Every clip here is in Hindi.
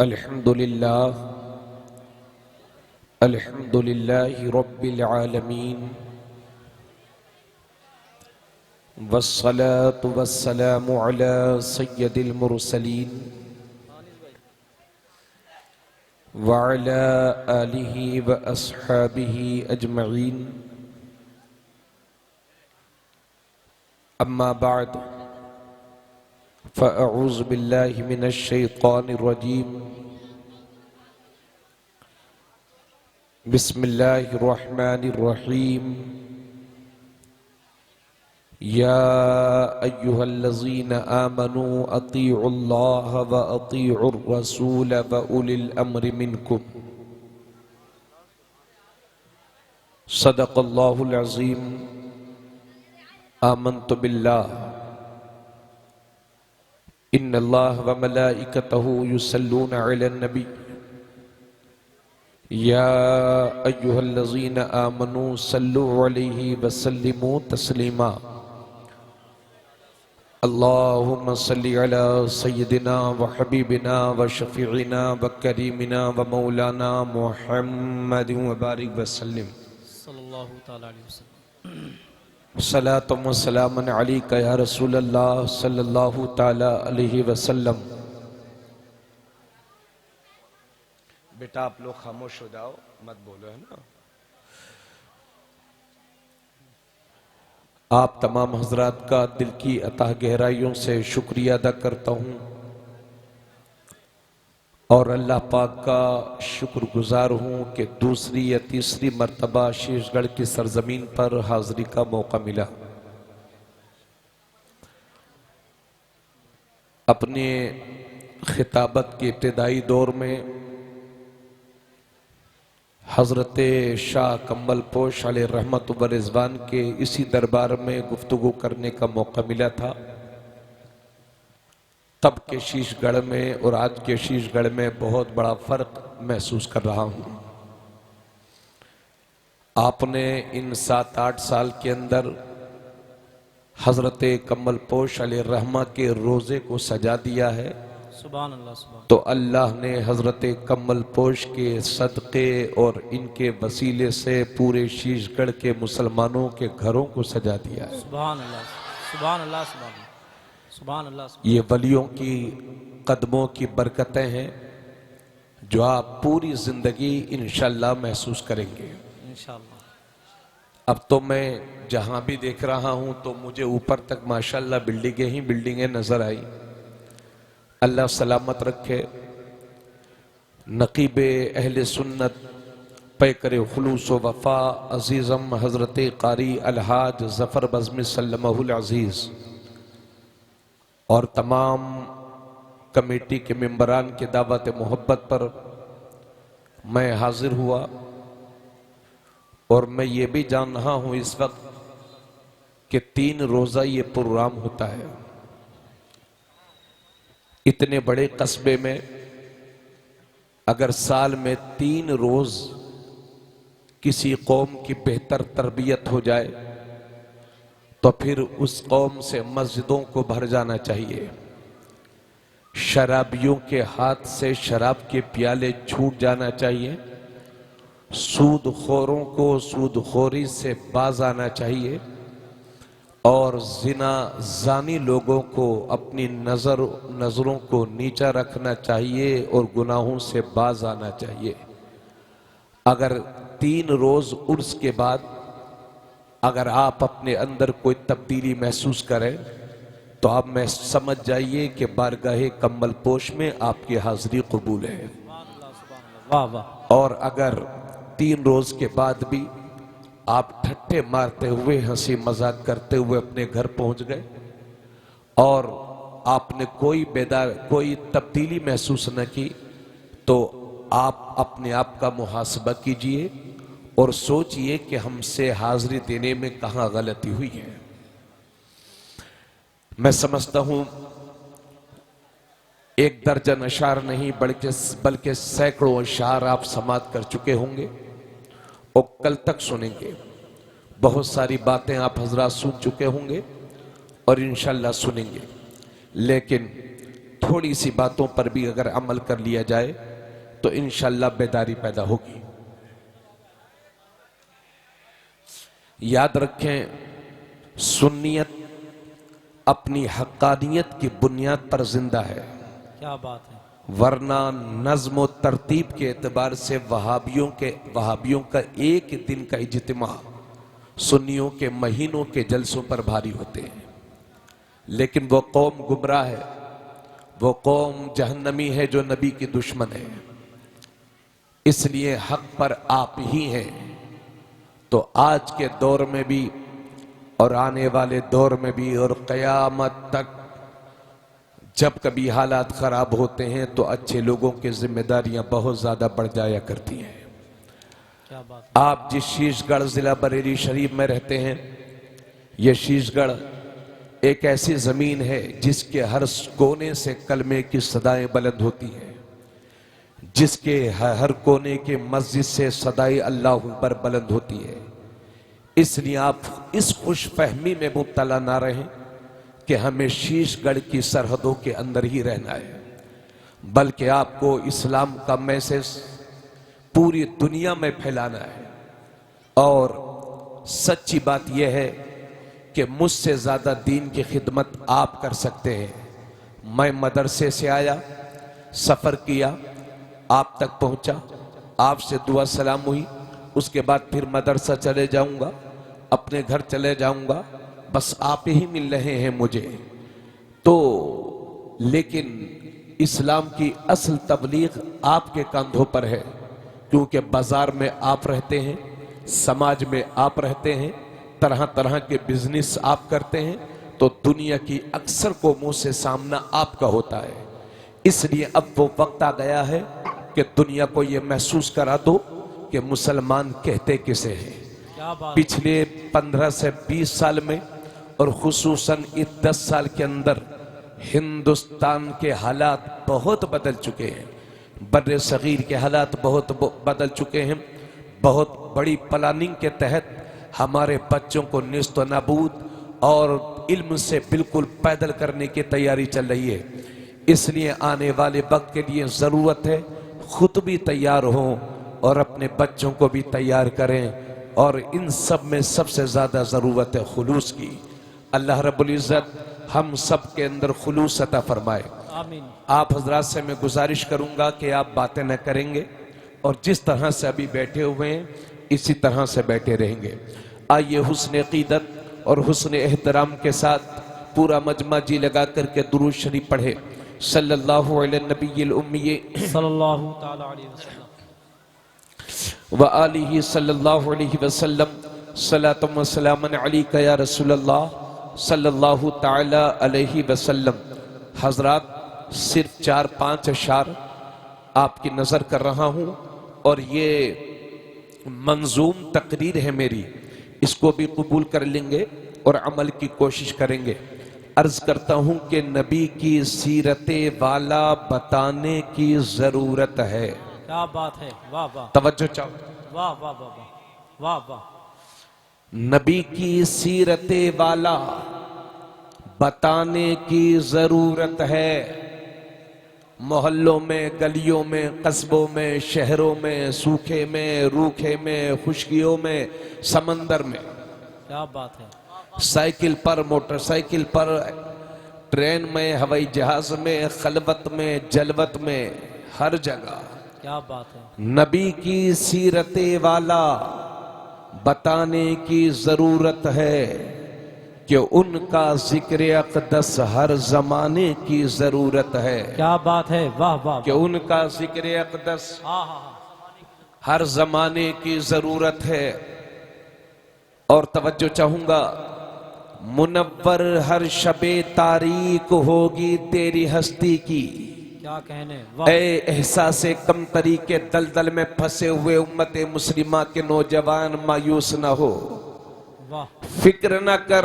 अल्हम्दुलिल्लाह अल्हम्दुलिल्लाहि रब्बिल आलमीन वस्सलातु वस्सलामु अला सय्यदिल मुरसलीन व अला आलिहि व अस्हाबिहि अजमईन। अम्मा बाद फ़अऊज़ु बिल्लाहि मिनश शैतानिर रजीम। बिस्मिल्लाहिर रहमानिर रहीम। या अय्युहल्लज़ीना आमनू अतीउल्लाह व अतीउर रसूल व उलिल अम्रि मिनकुम। सदक़ल्लाहुल अज़ीम। आमन्तु बिल्लाह इन्नल्लाह व मलाइकतहु युसल्लूना अलन नबी या अय्युहल्लज़ीना आमनू सल्लु अलैहि व सल्लिमू तस्लीमा। अल्लाहुम्मा सल्लि अला सय्यिदिना व हबीबिना व शफीइना व करीमिना व मौलाना मुहम्मदिन व बारिक व सल्लिम सल्लल्लाहु तआला अलैहि वसल्लम। सलातुम व सलामुन अलैका या रसूलल्लाह सल्लल्लाहु तआला अलैहि वसल्लम। बेटा आप लोग खामोश हो जाओ, मत बोलो, है ना। आप तमाम हजरात का दिल की अतः गहराइयों से शुक्रिया अदा करता हूँ और अल्लाह पाक का शुक्रगुजार हूँ कि दूसरी या तीसरी मर्तबा शीशगढ़ की सरजमीन पर हाजिरी का मौका मिला। अपने खिताबत के इब्तिदाई दौर में हजरत शाह कम्बल पोश अलैहि रहमत व रिज़वान के इसी दरबार में गुफ्तगू करने का मौका मिला था। तब के शीशगढ़ में और आज के शीशगढ़ में बहुत बड़ा फर्क महसूस कर रहा हूं। आपने इन 7-8 साल के अंदर हजरत कम्बल पोश अलैहि रहमा के रोजे को सजा दिया है। सुभान अल्लाह सुभान। तो अल्लाह ने हजरत कम्बल पोश के सदक़े और इनके वसीले से पूरे शीशगढ़ के मुसलमानों के घरों को सजा दिया है। सुभान अल्लाह सुभान अल्लाह सुभान अल्लाह। ये वलियों की कदमों की बरकतें हैं जो आप पूरी जिंदगी इंशाअल्लाह महसूस करेंगे इंशाअल्लाह। अब तो मैं जहां भी देख रहा हूं तो मुझे ऊपर तक माशाअल्लाह बिल्डिंगें ही बिल्डिंगें नजर आई। अल्लाह सलामत रखे। नकीब अहले सुन्नत पैकर खुलूस व वफा अजीज़म हजरत कारी अलहाज जफ़र बज़्मी सल्लमहुल अज़ीज़ और तमाम कमेटी के मेंबरान के दावत मोहब्बत पर मैं हाजिर हुआ और मैं ये भी जान रहा हूँ इस वक्त कि 3 रोज़ा ये प्रोग्राम होता है। इतने बड़े कस्बे में अगर साल में 3 रोज किसी कौम की बेहतर तरबियत हो जाए तो फिर उस कौम से मस्जिदों को भर जाना चाहिए। शराबियों के हाथ से शराब के प्याले छूट जाना चाहिए। सूदखोरों को सूदखोरी से बाज आना चाहिए और जिना जानी लोगों को अपनी नजरों को नीचा रखना चाहिए और गुनाहों से बाज आना चाहिए। अगर 3 रोज उर्स के बाद अगर आप अपने अंदर कोई तब्दीली महसूस करें तो आप में समझ जाइए कि बारगाहे कम्बल पोश में आपकी हाजिरी कबूल है। वाह वाह। और अगर 3 रोज के बाद भी आप ठट्ठे मारते हुए हंसी मजाक करते हुए अपने घर पहुंच गए और आपने कोई तब्दीली महसूस न की तो आप अपने आप का मुहासबा कीजिए और सोचिए कि हमसे हाजिरी देने में कहां गलती हुई है। मैं समझता हूं 1 दर्जन अशार नहीं बल्कि सैकड़ों अशार आप समाप्त कर चुके होंगे और कल तक सुनेंगे। बहुत सारी बातें आप हजरात सुन चुके होंगे और इंशाअल्लाह सुनेंगे। लेकिन थोड़ी सी बातों पर भी अगर अमल कर लिया जाए तो इंशाअल्लाह बेदारी पैदा होगी। याद रखें, सुन्नियत अपनी हक्कानियत की बुनियाद पर जिंदा है। क्या बात है। वरना नज्म व तरतीब के एतबार से वहाबियों का एक दिन का इज्तिमा सुन्नियों के महीनों के जलसों पर भारी होते हैं। लेकिन वो कौम गुमराह है, वो कौम जहन्नमी है जो नबी की दुश्मन है। इसलिए हक पर आप ही हैं। तो आज के दौर में भी और आने वाले दौर में भी और क़यामत तक जब कभी हालात खराब होते हैं तो अच्छे लोगों की जिम्मेदारियां बहुत ज्यादा बढ़ जाया करती हैं। क्या बात है। आप जिस शीशगढ़ जिला बरेली शरीफ में रहते हैं, यह शीशगढ़ एक ऐसी जमीन है जिसके हर कोने से कलमे की सदाएं बुलंद होती हैं, जिसके हर कोने के मस्जिद से सदाएं अल्लाह अकबर बुलंद होती है। इसलिए आप इस खुशफहमी में मुब्तला ना रहें कि हमें शीशगढ़ की सरहदों के अंदर ही रहना है, बल्कि आपको इस्लाम का मैसेज पूरी दुनिया में फैलाना है। और सच्ची बात यह है कि मुझसे ज्यादा दीन की खिदमत आप कर सकते हैं। मैं मदरसे से आया, सफर किया, आप तक पहुंचा, आपसे दुआ सलाम हुई, उसके बाद फिर मदरसा चले जाऊंगा, अपने घर चले जाऊंगा, बस आप ही मिल रहे हैं मुझे। तो लेकिन इस्लाम की असल तबलीग आपके कंधों पर है, क्योंकि बाजार में आप रहते हैं, समाज में आप रहते हैं, तरह तरह के बिजनेस आप करते हैं, तो दुनिया की अक्सर कौमों से सामना आपका होता है। इसलिए अब वो वक्त आ गया है कि दुनिया को ये महसूस करा दो कि मुसलमान कहते किसे हैं। क्या बात। पिछले 15 से 20 साल में और खुसूसन इस 10 साल के अंदर हिंदुस्तान के हालात बहुत बदल चुके हैं। बर्रे सगीर के हालात बहुत बदल चुके हैं। बहुत बड़ी प्लानिंग के तहत हमारे बच्चों को निस्त नाबूद और इल्म से बिल्कुल पैदल करने की तैयारी चल रही है। इसलिए आने वाले वक्त के लिए जरूरत है खुद भी तैयार हों और अपने बच्चों को भी तैयार करें। और इन सब में सबसे ज्यादा जरूरत है खुलूस की। अल्लाह रब्बुल इज्जत हम सब के अंदर खुलूस अता फरमाए। आमीन। आप हजरात से मैं गुजारिश करूंगा कि आप बातें न करेंगे और जिस तरह से अभी बैठे हुए हैं इसी तरह से बैठे रहेंगे। आइए हुस्न अकीदत और हुस्न एहतराम के साथ पूरा मजमा जी लगा करके दुरूद शरीफ पढ़े। सल्लल्लाहु अलैहि नबील उम्मी सल्लल्लाहु ताला अलैहि वसल्लम व आलिहि सल्लल्लाहु अलैहि वसल्लम सलातु व सलामन अलैका या रसूलल्लाह सल्लल्लाहु ताला अलैहि वसल्लम। हजरात, सिर्फ 4-5 अशार आपकी नजर कर रहा हूं और ये मंजूम तकरीर है मेरी, इसको भी कबूल कर लेंगे और अमल की कोशिश करेंगे। अर्ज करता हूं कि नबी की सीरते वाला बताने की जरूरत है। क्या बात है। वाह वाह। तवज्जो चाहो। वाह वाह वाह वाह वाह वाह। नबी की सीरते वाला बताने की जरूरत है। मोहल्लों में, गलियों में, कस्बों में, शहरों में, सूखे में, रूखे में, खुशकियों में, समंदर में, क्या बात है। साइकिल पर, मोटरसाइकिल पर, ट्रेन में, हवाई जहाज में, खलवत में, जलवत में, हर जगह क्या बात है। नबी की सीरते वाला बताने की जरूरत है कि उनका जिक्र अक़दस हर जमाने की जरूरत है। क्या बात है। वाह वाह। कि उनका जिक्र अक़दस हाँ हाँ हाँ। हर जमाने की जरूरत है। और तवज्जो चाहूंगा, मुनव्वर हर शबे तारीक होगी तेरी हस्ती की। क्या कहने। वाह। ए एहसासे कमतरी के दलदल में फंसे हुए उम्मत मुस्लिमा के नौजवान मायूस न हो, वाह। फिक्र न कर,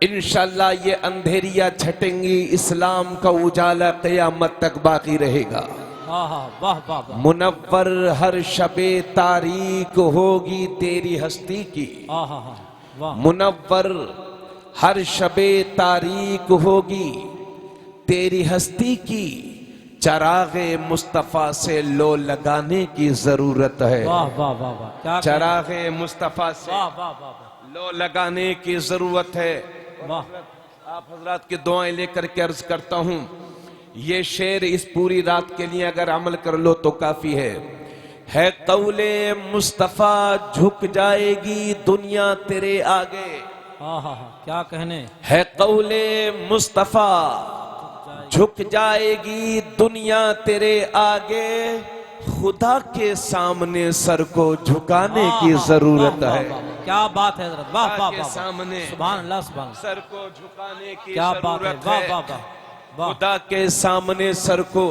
इंशाल्लाह ये अंधेरियां छटेंगी, इस्लाम का उजाला क़यामत तक बाकी रहेगा। हाँ हाँ। वाह वाह वाह। मुनव्वर हर शबे तारीक होगी तेरी हस्ती की। हाँ हाँ हाँ। वाह। मुनव्वर हर शबे तारीक होगी तेरी हस्ती की चरागे मुस्तफा से लो लगाने की जरूरत है। वाह वाह वाह वाह, क्या चरागे मुस्तफा से वाह वाह वाह वाह लो लगाने की जरूरत है। वाह। आप हजरात की दुआएं लेकर के अर्ज करता हूं, ये शेर इस पूरी रात के लिए अगर अमल कर लो तो काफी है कौले मुस्तफा झुक जाएगी दुनिया तेरे आगे। हाँ हाँ हाँ, क्या कहने। है कौले मुस्तफा झुक जाएगी दुनिया तेरे आगे, खुदा के सामने सर को झुकाने की जरूरत वाह, है। वाह, वाह, क्या बात है हजरत, वाह वाह खुदा के वाह, सामने सुभान अल्लाह सुभान अल्लाह। सर को झुकाने की क्या बात है, जरूरत वाह है। वाह वाह वाह, खुदा के सामने सर को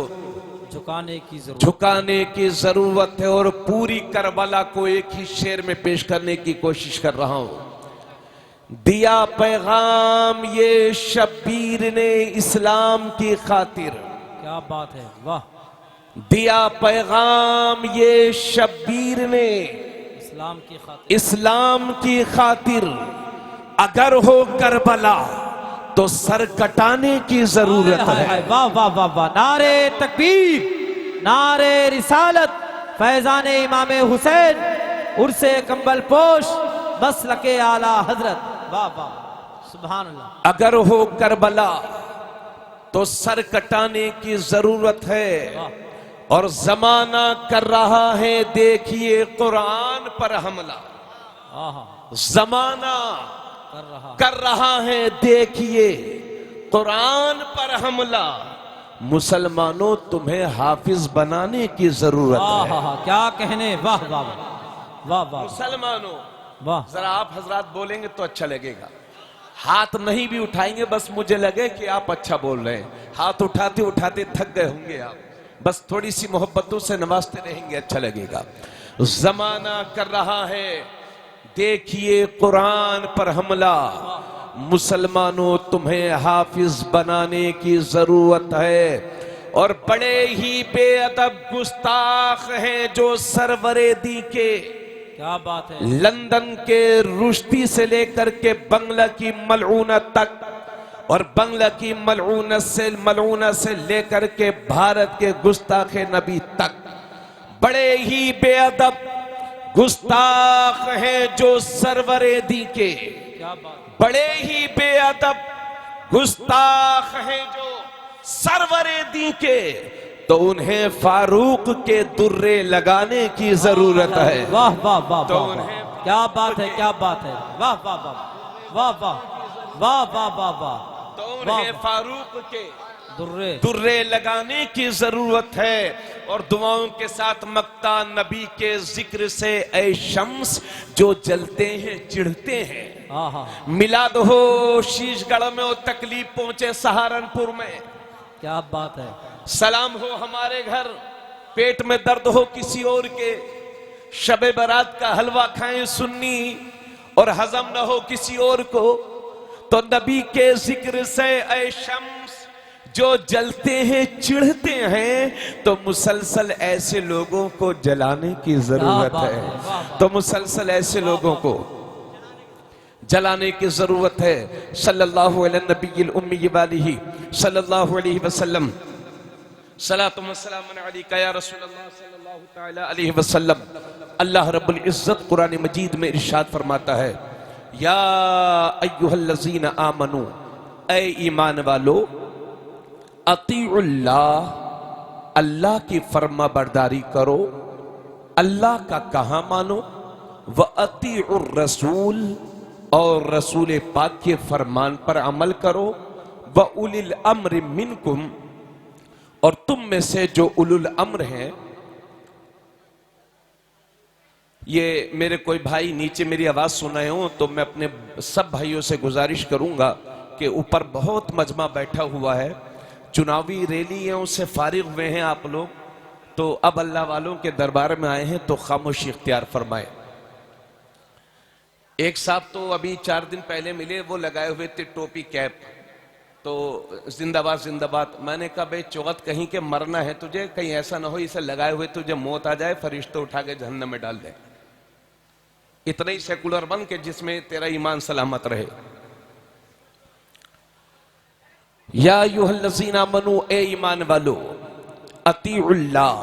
झुकाने की जरूरत। झुकाने की जरूरत है। और पूरी करबला को एक ही शेर में पेश करने की कोशिश कर रहा हूं। दिया पैगाम ये शब्बीर ने इस्लाम की खातिर, क्या बात है, वाह। दिया पैगाम ये शब्बीर ने इस्लाम की खातिर, इस्लाम की खातिर, अगर हो करबला तो सर कटाने की जरूरत हाय, हाय, है। वाह वाह वाह वाह, नारे तकबीर, नारे रिसालत, फैजान इमाम हुसैन, उर्से कंबल पोश, मसलके आला हजरत, वाह वाह, सुभान अल्लाह। अगर हो करबला तो सर कटाने की जरूरत है। और जमाना कर रहा है देखिए कुरान पर हमला, आहा, जमाना कर रहा है देखिए कुरान पर हमला। मुसलमानों तुम्हें हाफिज बनाने की जरूरत है। आहा, क्या कहने, वाह वाह वाह वाह, मुसलमानों वाह। जरा आप हजरात बोलेंगे तो अच्छा लगेगा। हाथ नहीं भी उठाएंगे, बस मुझे लगे कि आप अच्छा बोल रहे हैं। हाथ उठाते उठाते थक गए होंगे आप, बस थोड़ी सी मोहब्बतों से नवाजते रहेंगे, अच्छा लगेगा। जमाना कर रहा है देखिए कुरान पर हमला। मुसलमानों तुम्हें हाफिज बनाने की जरूरत है। और बड़े ही बेअदब गुस्ताख हैं जो सरवरे दी के, क्या बात है, लंदन के रुश्ती से लेकर के बंगला की मलऊनत तक, और बंगला की मलऊनत से लेकर के भारत के गुस्ताखे नबी तक, बड़े ही बेअदब गुस्ताख हैं जो सरवरे दी के, क्या बात, बड़े ही बेअदब गुस्ताख हैं जो सरवरे दी के, तो उन्हें फारूक के दुर्रे लगाने की जरूरत है। वाह वाह वाह तो वाह, उन्हें क्या बात है, क्या बात है, वाह वाह वाह वाह वाह वाह वाह वाह वाह, तो उन्हें फारूक के दुर्रे दुर्रे लगाने की जरूरत है। और दुआओं के साथ मक्ता नबी के जिक्र से ऐ शम्स जो जलते हैं चिढ़ते हैं। आहा, मिलाद हो शीशगढ़ में और तकलीफ पहुंचे सहारनपुर में, क्या बात है, सलाम हो हमारे घर, पेट में दर्द हो किसी और के, शबे बारात का हलवा खाएं सुन्नी और हजम न हो किसी और को, तो नबी के जिक्र से ऐ शम्स जो जलते हैं चिढ़ते हैं, तो मुसलसल ऐसे लोगों को जलाने की जरूरत है। तो मुसलसल ऐसे लोगों को जलाने की जरूरत है। सल्लल्लाहु अलैहि नबील उम्मी वालिही सल्लल्लाहु अलैहि वसल्लम, सलातु व सलामुन अलैका या रसूलल्लाह सल्लल्लाहु तआला अलैहि वसल्लम। अल्लाह रब्बुल इज्जत कुरान मजीद में इरशाद फरमाता है, या अय्युहल्लज़ीना आमनू, ऐ ईमान वालो, अतीउल्लाह, अल्लाह की फर्मा बरदारी करो, अल्लाह का कहा मानो, व अतीउर रसूल, और रसूल पाक के फरमान पर अमल करो, व उलिल अम्र मिनकुम, और तुम में से जो उलुल अम्र हैं। ये मेरे कोई भाई नीचे मेरी आवाज सुन रहे हो तो मैं अपने सब भाइयों से गुजारिश करूंगा कि ऊपर बहुत मजमा बैठा हुआ है, चुनावी रैलियों से फारिग हुए हैं आप लोग, तो अब अल्लाह वालों के दरबार में आए हैं तो खामोशी इख्तियार फरमाए। एक साहब तो अभी 4 दिन पहले मिले, वो लगाए हुए थे टोपी कैप, तो जिंदाबाद जिंदाबाद। मैंने कहा भाई चौथ कहीं के मरना है तुझे, कहीं ऐसा ना हो इसे लगाए हुए तुझे मौत आ जाए, फरिश्ते उठा के जहन्नम में डाल दे। इतना ही सेकुलर बन के जिसमें तेरा ईमान सलामत रहे। या अय्युहल्लज़ीना आमनू, ए ईमान वालो, अतीउल्लाह,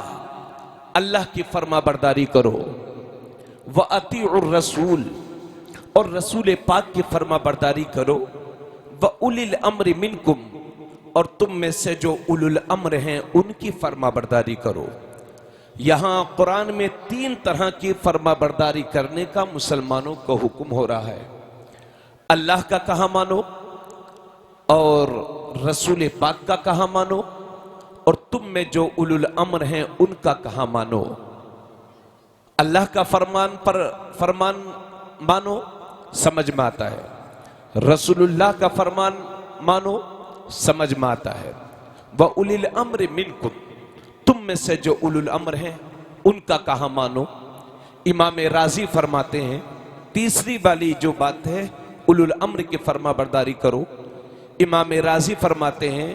अल्लाह की फर्मा बरदारी करो, व अतीउर रसूल, और रसूल पाक की फर्मा बरदारी करो, व उलिल अम्र मिनकुम, और तुम में से जो उलुल अम्र हैं उनकी फर्मा बरदारी करो। यहां कुरान में 3 तरह की फर्मा बरदारी करने का मुसलमानों को हुक्म हो रहा है। अल्लाह का कहा मानो, और रसूल पाक का कहा मानो, और तुम में जो उलुल अम्र हैं उनका कहा मानो। अल्लाह का फरमान मानो, समझ में आता है। रसूलुल्लाह का फरमान मानो, समझ में आता है। व उलिल अम्र मिनकुम, तुम में से जो उलुल अम्र हैं उनका कहा मानो। इमाम राजी फरमाते हैं, तीसरी वाली जो बात है उलुल अम्र की फर्मा बरदारी करो। इमाम राजी फरमाते हैं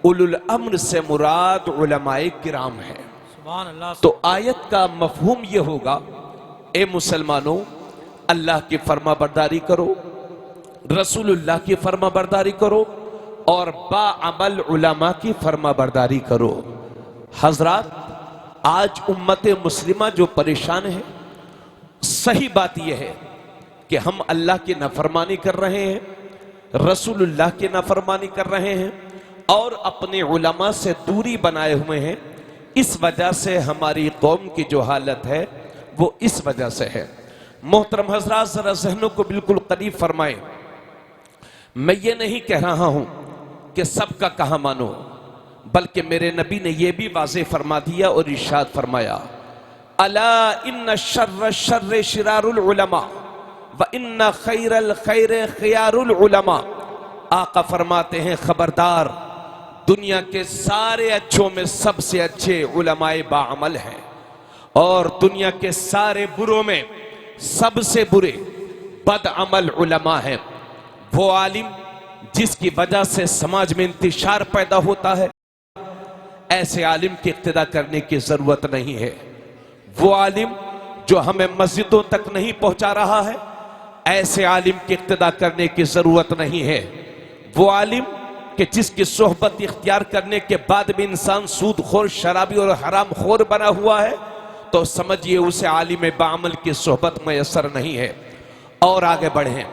उलुल अम्र से मुराद उलमाए किराम है। सुभान अल्लाह। तो आयत का मफहूम यह होगा, ए मुसलमानों, अल्लाह की फर्मा बरदारी करो, रसूलुल्लाह की फर्मा बरदारी करो, और बाअमल उलमा की फर्मा बरदारी करो। हजरात, आज उम्मत मुस्लिमा जो परेशान है, सही बात यह है कि हम अल्लाह की नाफरमानी कर रहे हैं, रसूलुल्लाह की नाफरमानी कर रहे हैं, और अपने उलमा से दूरी बनाए हुए हैं। इस वजह से हमारी कौम की जो हालत है वो इस वजह से है। मोहतरम हजरात, जरा ज़हनों को बिल्कुल करीब फरमाएं। मैं ये नहीं कह रहा हूं कि सबका कहा मानो, बल्कि मेरे नबी ने यह भी वाज़ेह फरमा दिया और इरशाद फरमाया, अला इन्न शर्र शर्र शिरारुल उलमा व इन्न खैरल खैर खियारुल उलमा। आका फरमाते हैं, खबरदार, दुनिया के सारे अच्छों में सबसे अच्छे उलमाए बाअमल हैं, और दुनिया के सारे बुरों में सबसे बुरे बदअमल उलमा हैं। वो आलिम जिसकी वजह से समाज में इंतिशार पैदा होता है, ऐसे आलिम की इक्तिदा करने की जरूरत नहीं है। वो आलिम जो हमें मस्जिदों तक नहीं पहुंचा रहा है, ऐसे आलिम की इक्तिदा करने की जरूरत नहीं है। वो आलिम कि जिसकी सोहबत इख्तियार करने के बाद भी इंसान सूदखोर, शराबी और हराम खोर बना हुआ है, तो समझिए उसे आलिम बाअमल की सोहबत मैसर नहीं है। और आगे बढ़े,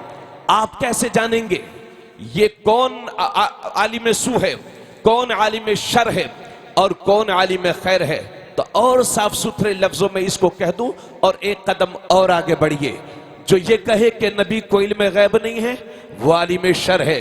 आप कैसे जानेंगे ये कौन आलिम सू है, कौन आलिम शर है और कौन आलिम खैर है? तो और साफ सुथरे लफ्जों में इसको कह दूं और एक कदम और आगे बढ़िए, जो ये कहे कि नबी को इल्म गैब नहीं है वो आलिम शर है।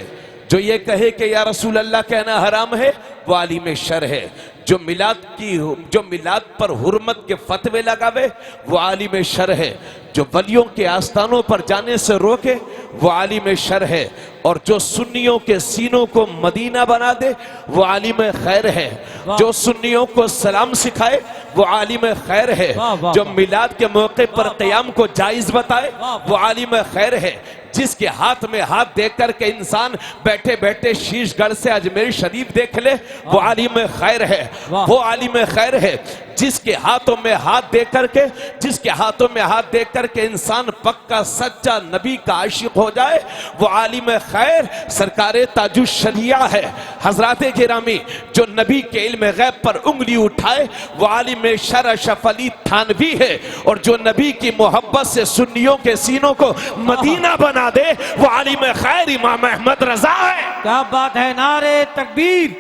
जो ये कहे कि या रसूल अल्लाह कहना हराम है वो आलिम शर है। जो मिलाद पर हुर्मत के फतवे लगावे वो आलिम शर है। जो वलियों के आस्थानों पर जाने से रोके वो आलिम शर है। और जो सुन्नियों के सीनों को मदीना बना दे वो आलिम खैर है। जो सुन्नियों को सलाम सिखाए वो आलिम खैर है। जो मिलाद के मौके पर क़याम को जायज बताए वो आलिम खैर है। जिसके हाथ में हाथ देख कर के इंसान बैठे बैठे शीशगढ़ से अजमेर शरीफ देख ले वो आलिम खैर है। वो आलिम खैर है जिसके हाथों में हाथ देख करके, जिसके हाथों में हाथ देख करके इंसान पक्का सच्चा नबी का आशिक हो जाए वो आलिम खैर सरकारे ताजुश शरिया है। हजराते गिरामी, जो नबी के इल्म गैब पर उंगली उठाए वो आलिम शर अशरफ अली थानवी है। और जो नबी की मोहब्बत से सुन्नियों के सीनों को मदीना बना दे वो आलिम खैर इमाम अहमद रजा है। क्या बात है! नारे तकबीर,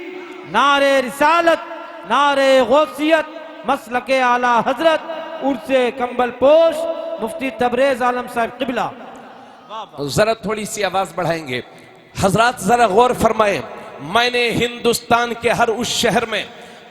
नारे रिसालत, नारे गौसियत, मसलके आला हजरत, उर्से कंबल पोश मुफ्ती तबरेज आलम साहब किबला। जरा थोड़ी सी आवाज बढ़ाएंगे। हजरात जरा गौर फरमाएं, मैंने हिंदुस्तान के हर उस शहर में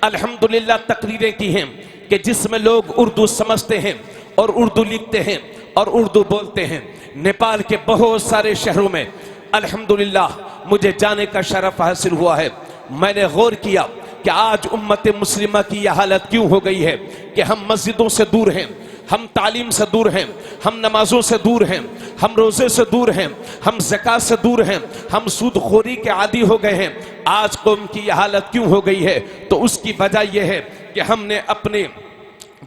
अल्हम्दुलिल्लाह तकरीरें की हैं कि जिसमें लोग उर्दू समझते हैं और उर्दू लिखते हैं और उर्दू बोलते हैं। नेपाल के बहुत सारे शहरों में अल्हम्दुलिल्लाह मुझे जाने का शरफ हासिल हुआ है। मैंने गौर किया कि आज उम्मत मुस्लिमा की यह हालत क्यों हो गई है कि हम मस्जिदों से दूर हैं, हम तालीम से दूर हैं, हम नमाजों से दूर हैं, हम रोजे से दूर हैं, हम ज़कात से दूर हैं, हम सूदखोरी के आदी हो गए हैं। आज कौम की यह हालत क्यों हो गई है? तो उसकी वजह यह है कि हमने अपने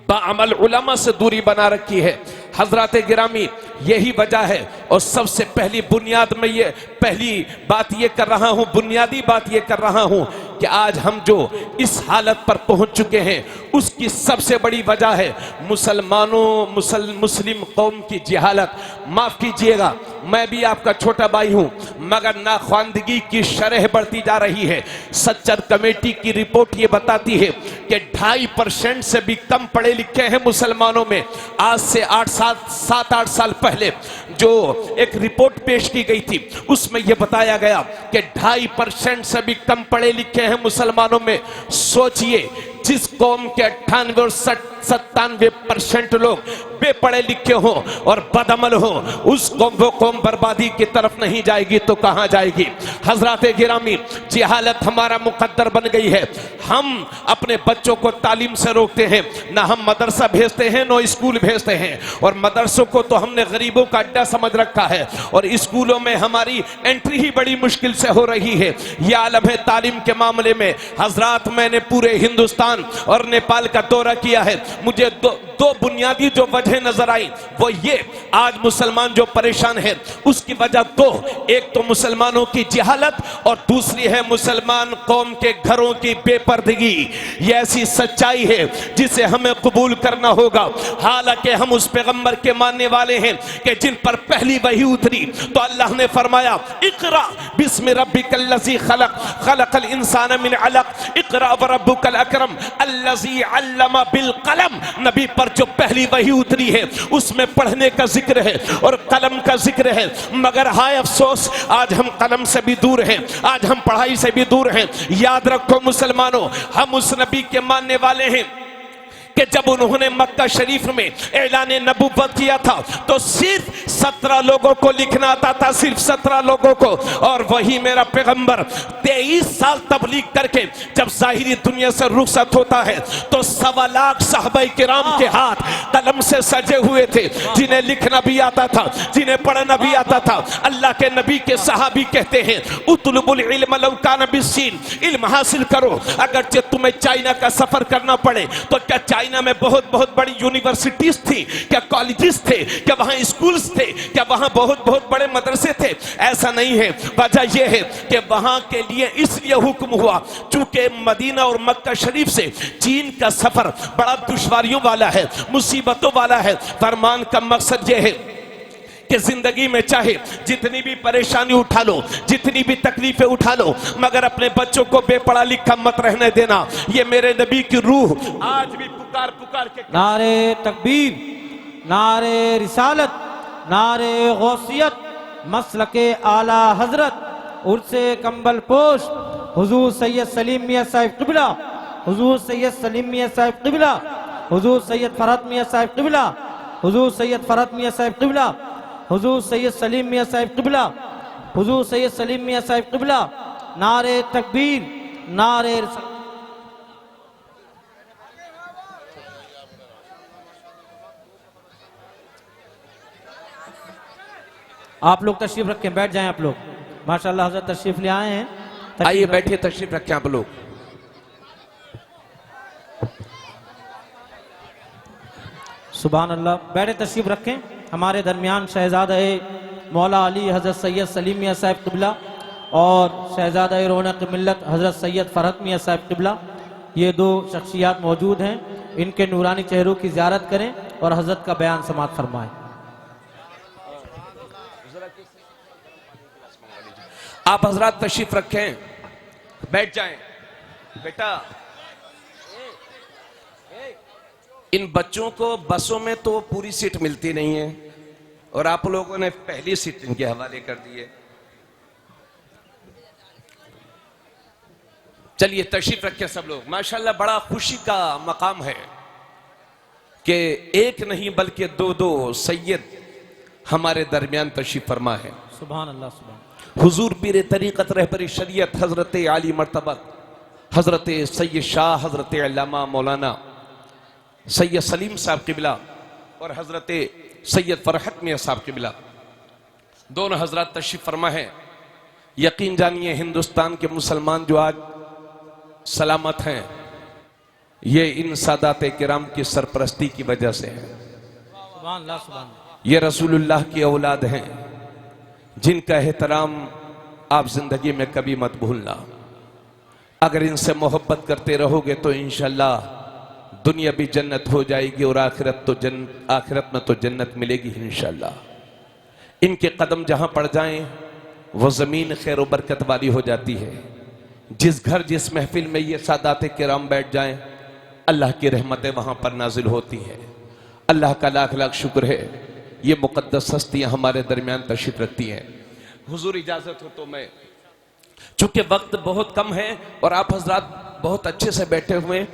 बाअमल उलमा से दूरी बना रखी है। हजरात गिरामी, यही वजह है। और सबसे पहली बुनियाद में ये पहली बात ये कर रहा हूं, बुनियादी बात ये कर रहा हूं कि आज हम जो इस हालत पर पहुंच चुके हैं उसकी सबसे बड़ी वजह है मुस्लिम कौम की जहालत। माफ कीजिएगा, मैं भी आपका छोटा भाई हूं, मगर नाख्वानदगी की शरह बढ़ती जा रही है। सच्चर कमेटी की रिपोर्ट ये बताती है कि 2.5% से भी कम पढ़े लिखे हैं मुसलमानों में। आज से 7-8 साल पहले जो एक रिपोर्ट पेश की गई थी उसमें यह बताया गया कि 2.5% से भी कम पढ़े लिखे हैं मुसलमानों में। सोचिए, जिस कौम के 98 और 97% लोग बेपढ़े लिखे हो और बदअमल हो, उस कौम वो कौम बर्बादी की तरफ नहीं जाएगी तो कहां जाएगी। हजरात गिरामी, जहालत हमारा मुकद्दर बन गई है। हम अपने बच्चों को तालीम से रोकते हैं, ना हम मदरसा भेजते हैं ना स्कूल भेजते हैं, और मदरसों को तो हमने गरीबों का अड्डा समझ रखा है, और स्कूलों में हमारी एंट्री ही बड़ी मुश्किल से हो रही है। यह आलम है तालीम के मामले में। हजरात, मैंने पूरे हिंदुस्तान और नेपाल का दौरा किया है। मुझे दो बुनियादी जो वजह नजर आई वो ये, आज मुसलमान जो परेशान है उसकी वजह दो, एक तो मुसलमानों की जहालत और दूसरी है मुसलमान कौम के घरों की बेपर्दगी। ये ऐसी सच्चाई है जिसे हमें कबूल करना होगा। हालांकि हम उस पैगंबर के मानने वाले हैं कि जिन पर पहली वही उतरी तो अल्लाह ने फरमाया, इकरा बिस्मि रब्बिकल्लज़ी खलक, खलकल इंसान मिन अलक, इकरा व रब्बुकल अकरम अल्लज़ी अल्लमा बिल कलम। नबी पर जो पहली वही उतरी है उसमें पढ़ने का जिक्र है और कलम का जिक्र है, मगर हाय अफसोस आज हम कलम से भी दूर हैं, आज हम पढ़ाई से भी दूर हैं। याद रखो मुसलमानों, हम उस नबी के मानने वाले हैं कि जब उन्होंने मक्का शरीफ में ऐलान नबुव्वत किया था तो सिर्फ 17 लोगों को लिखना आता था, सिर्फ 17 लोगों को, और वही मेरा पैगंबर 23 साल तबलीग करके जब जाहिरी दुनिया से रुखसत होता है तो 1.25 लाख सहाबाए किराम के हाथ कलम से सजे हुए थे, जिन्हें लिखना भी आता था, जिन्हें पढ़ना भी आता था। अल्लाह के नबी के सहाबी कहते हैं, उतलुबुल इल्म लौ कान बिस्सीन, इल्म हासिल करो अगर तुम्हें चाइना का सफर करना पड़े तो क्या चाइना में बहुत बहुत बड़ी यूनिवर्सिटीज थी, क्या कॉलेजेस थे, क्या वहां स्कूल्स थे, क्या वहां बहुत बहुत बड़े मदरसे थे? ऐसा नहीं है। वजह यह है कि वहां के लिए इसलिए हुक्म हुआ चूंकि मदीना और मक्का शरीफ से चीन का सफर बड़ा दुश्वारियों वाला है, मुसीबतों वाला है। फरमान का मकसद यह है कि जिंदगी में चाहे जितनी भी परेशानी उठा लो, जितनी भी तकलीफें उठा लो, मगर अपने बच्चों को बेपढ़ा लिखा मत रहने देना। ये मेरे नबी की रूह आज भी पुकार पुकार के नारे तकबीर, नारे रिसालत, नारे गौसियत, मसलके आला हजरत उर्से कंबल पोश हुजूर सैयद सलीम मियां साहिब क़िबला, हुजूर सैयद सलीम मियां साहिब क़िबला, हुजूर सैयद फरहत मियां साहिब क़िबला, हुजूर सैयद फरहत मियां साहिब क़िबला, हुजूर सैयद सलीम मियां साहिब क़िबला, हुजूर सैयद सलीम मियां साहिब क़िबला। नारे तकबीर, नारे आप लोग तशरीफ रखें, बैठ जाएं आप लोग। माशाअल्लाह हज़रत तशरीफ ले आए हैं, आइए बैठिए, तशरीफ रखें आप लोग। सुभान अल्लाह, बैठे तशरीफ रखें। हमारे दरमियान शहजादा मौला अली हज़रत सैयद सलीम मियां साहिब क़िबला और शहजादा रौनक मिल्लत हज़रत सैयद फरहत मियां साहिब क़िबला, ये दो शख्सियात मौजूद हैं। इनके नूरानी चेहरों की ज़ियारत करें और हज़रत का बयान समात फरमाएं। आप हजरात तशरीफ रखें, बैठ जाएं। बेटा, इन बच्चों को बसों में तो पूरी सीट मिलती नहीं है और आप लोगों ने पहली सीट इनके हवाले कर दी है। चलिए तशरीफ रखें सब लोग। माशाल्लाह बड़ा खुशी का मकाम है कि एक नहीं बल्कि दो सैयद हमारे दरमियान तशरीफ फरमा है। सुभान अल्लाह, सुभान। हुजूर पीर तरीक़त रहबरी शरीयत हजरत आली मर्तबत हजरत सैयद शाह हजरत अल्लामा मौलाना सैयद सलीम साहब क़िबला और हजरत सैयद फरहत मियां साहब क़िबला, दोनों हजरत तशरीफ फरमा है। यकीन जानिए हिंदुस्तान के मुसलमान जो आज सलामत हैं ये इन सादात किराम की सरपरस्ती की वजह से है। सुभान अल्लाह, सुभान। ये रसूलुल्लाह की औलाद हैं, जिनका एहतराम आप जिंदगी में कभी मत भूलना। अगर इनसे मोहब्बत करते रहोगे तो इंशाल्लाह दुनिया भी जन्नत हो जाएगी और आखिरत में तो जन्नत मिलेगी इंशाल्लाह। इनके कदम जहां पड़ जाएं वो जमीन खैर व बरकत वाली हो जाती है। जिस घर जिस महफिल में ये सादात किराम बैठ जाएं अल्लाह की रहमतें वहां पर नाजिल होती हैं। अल्लाह का लाख लाख शुक्र है ये मुकद्दस हस्तियां हमारे दरमियान तशरीफ रखती हैं। हुजूर इजाजत हो तो मैं, चूंकि वक्त बहुत कम है और आप हजरात बहुत अच्छे से बैठे हुए,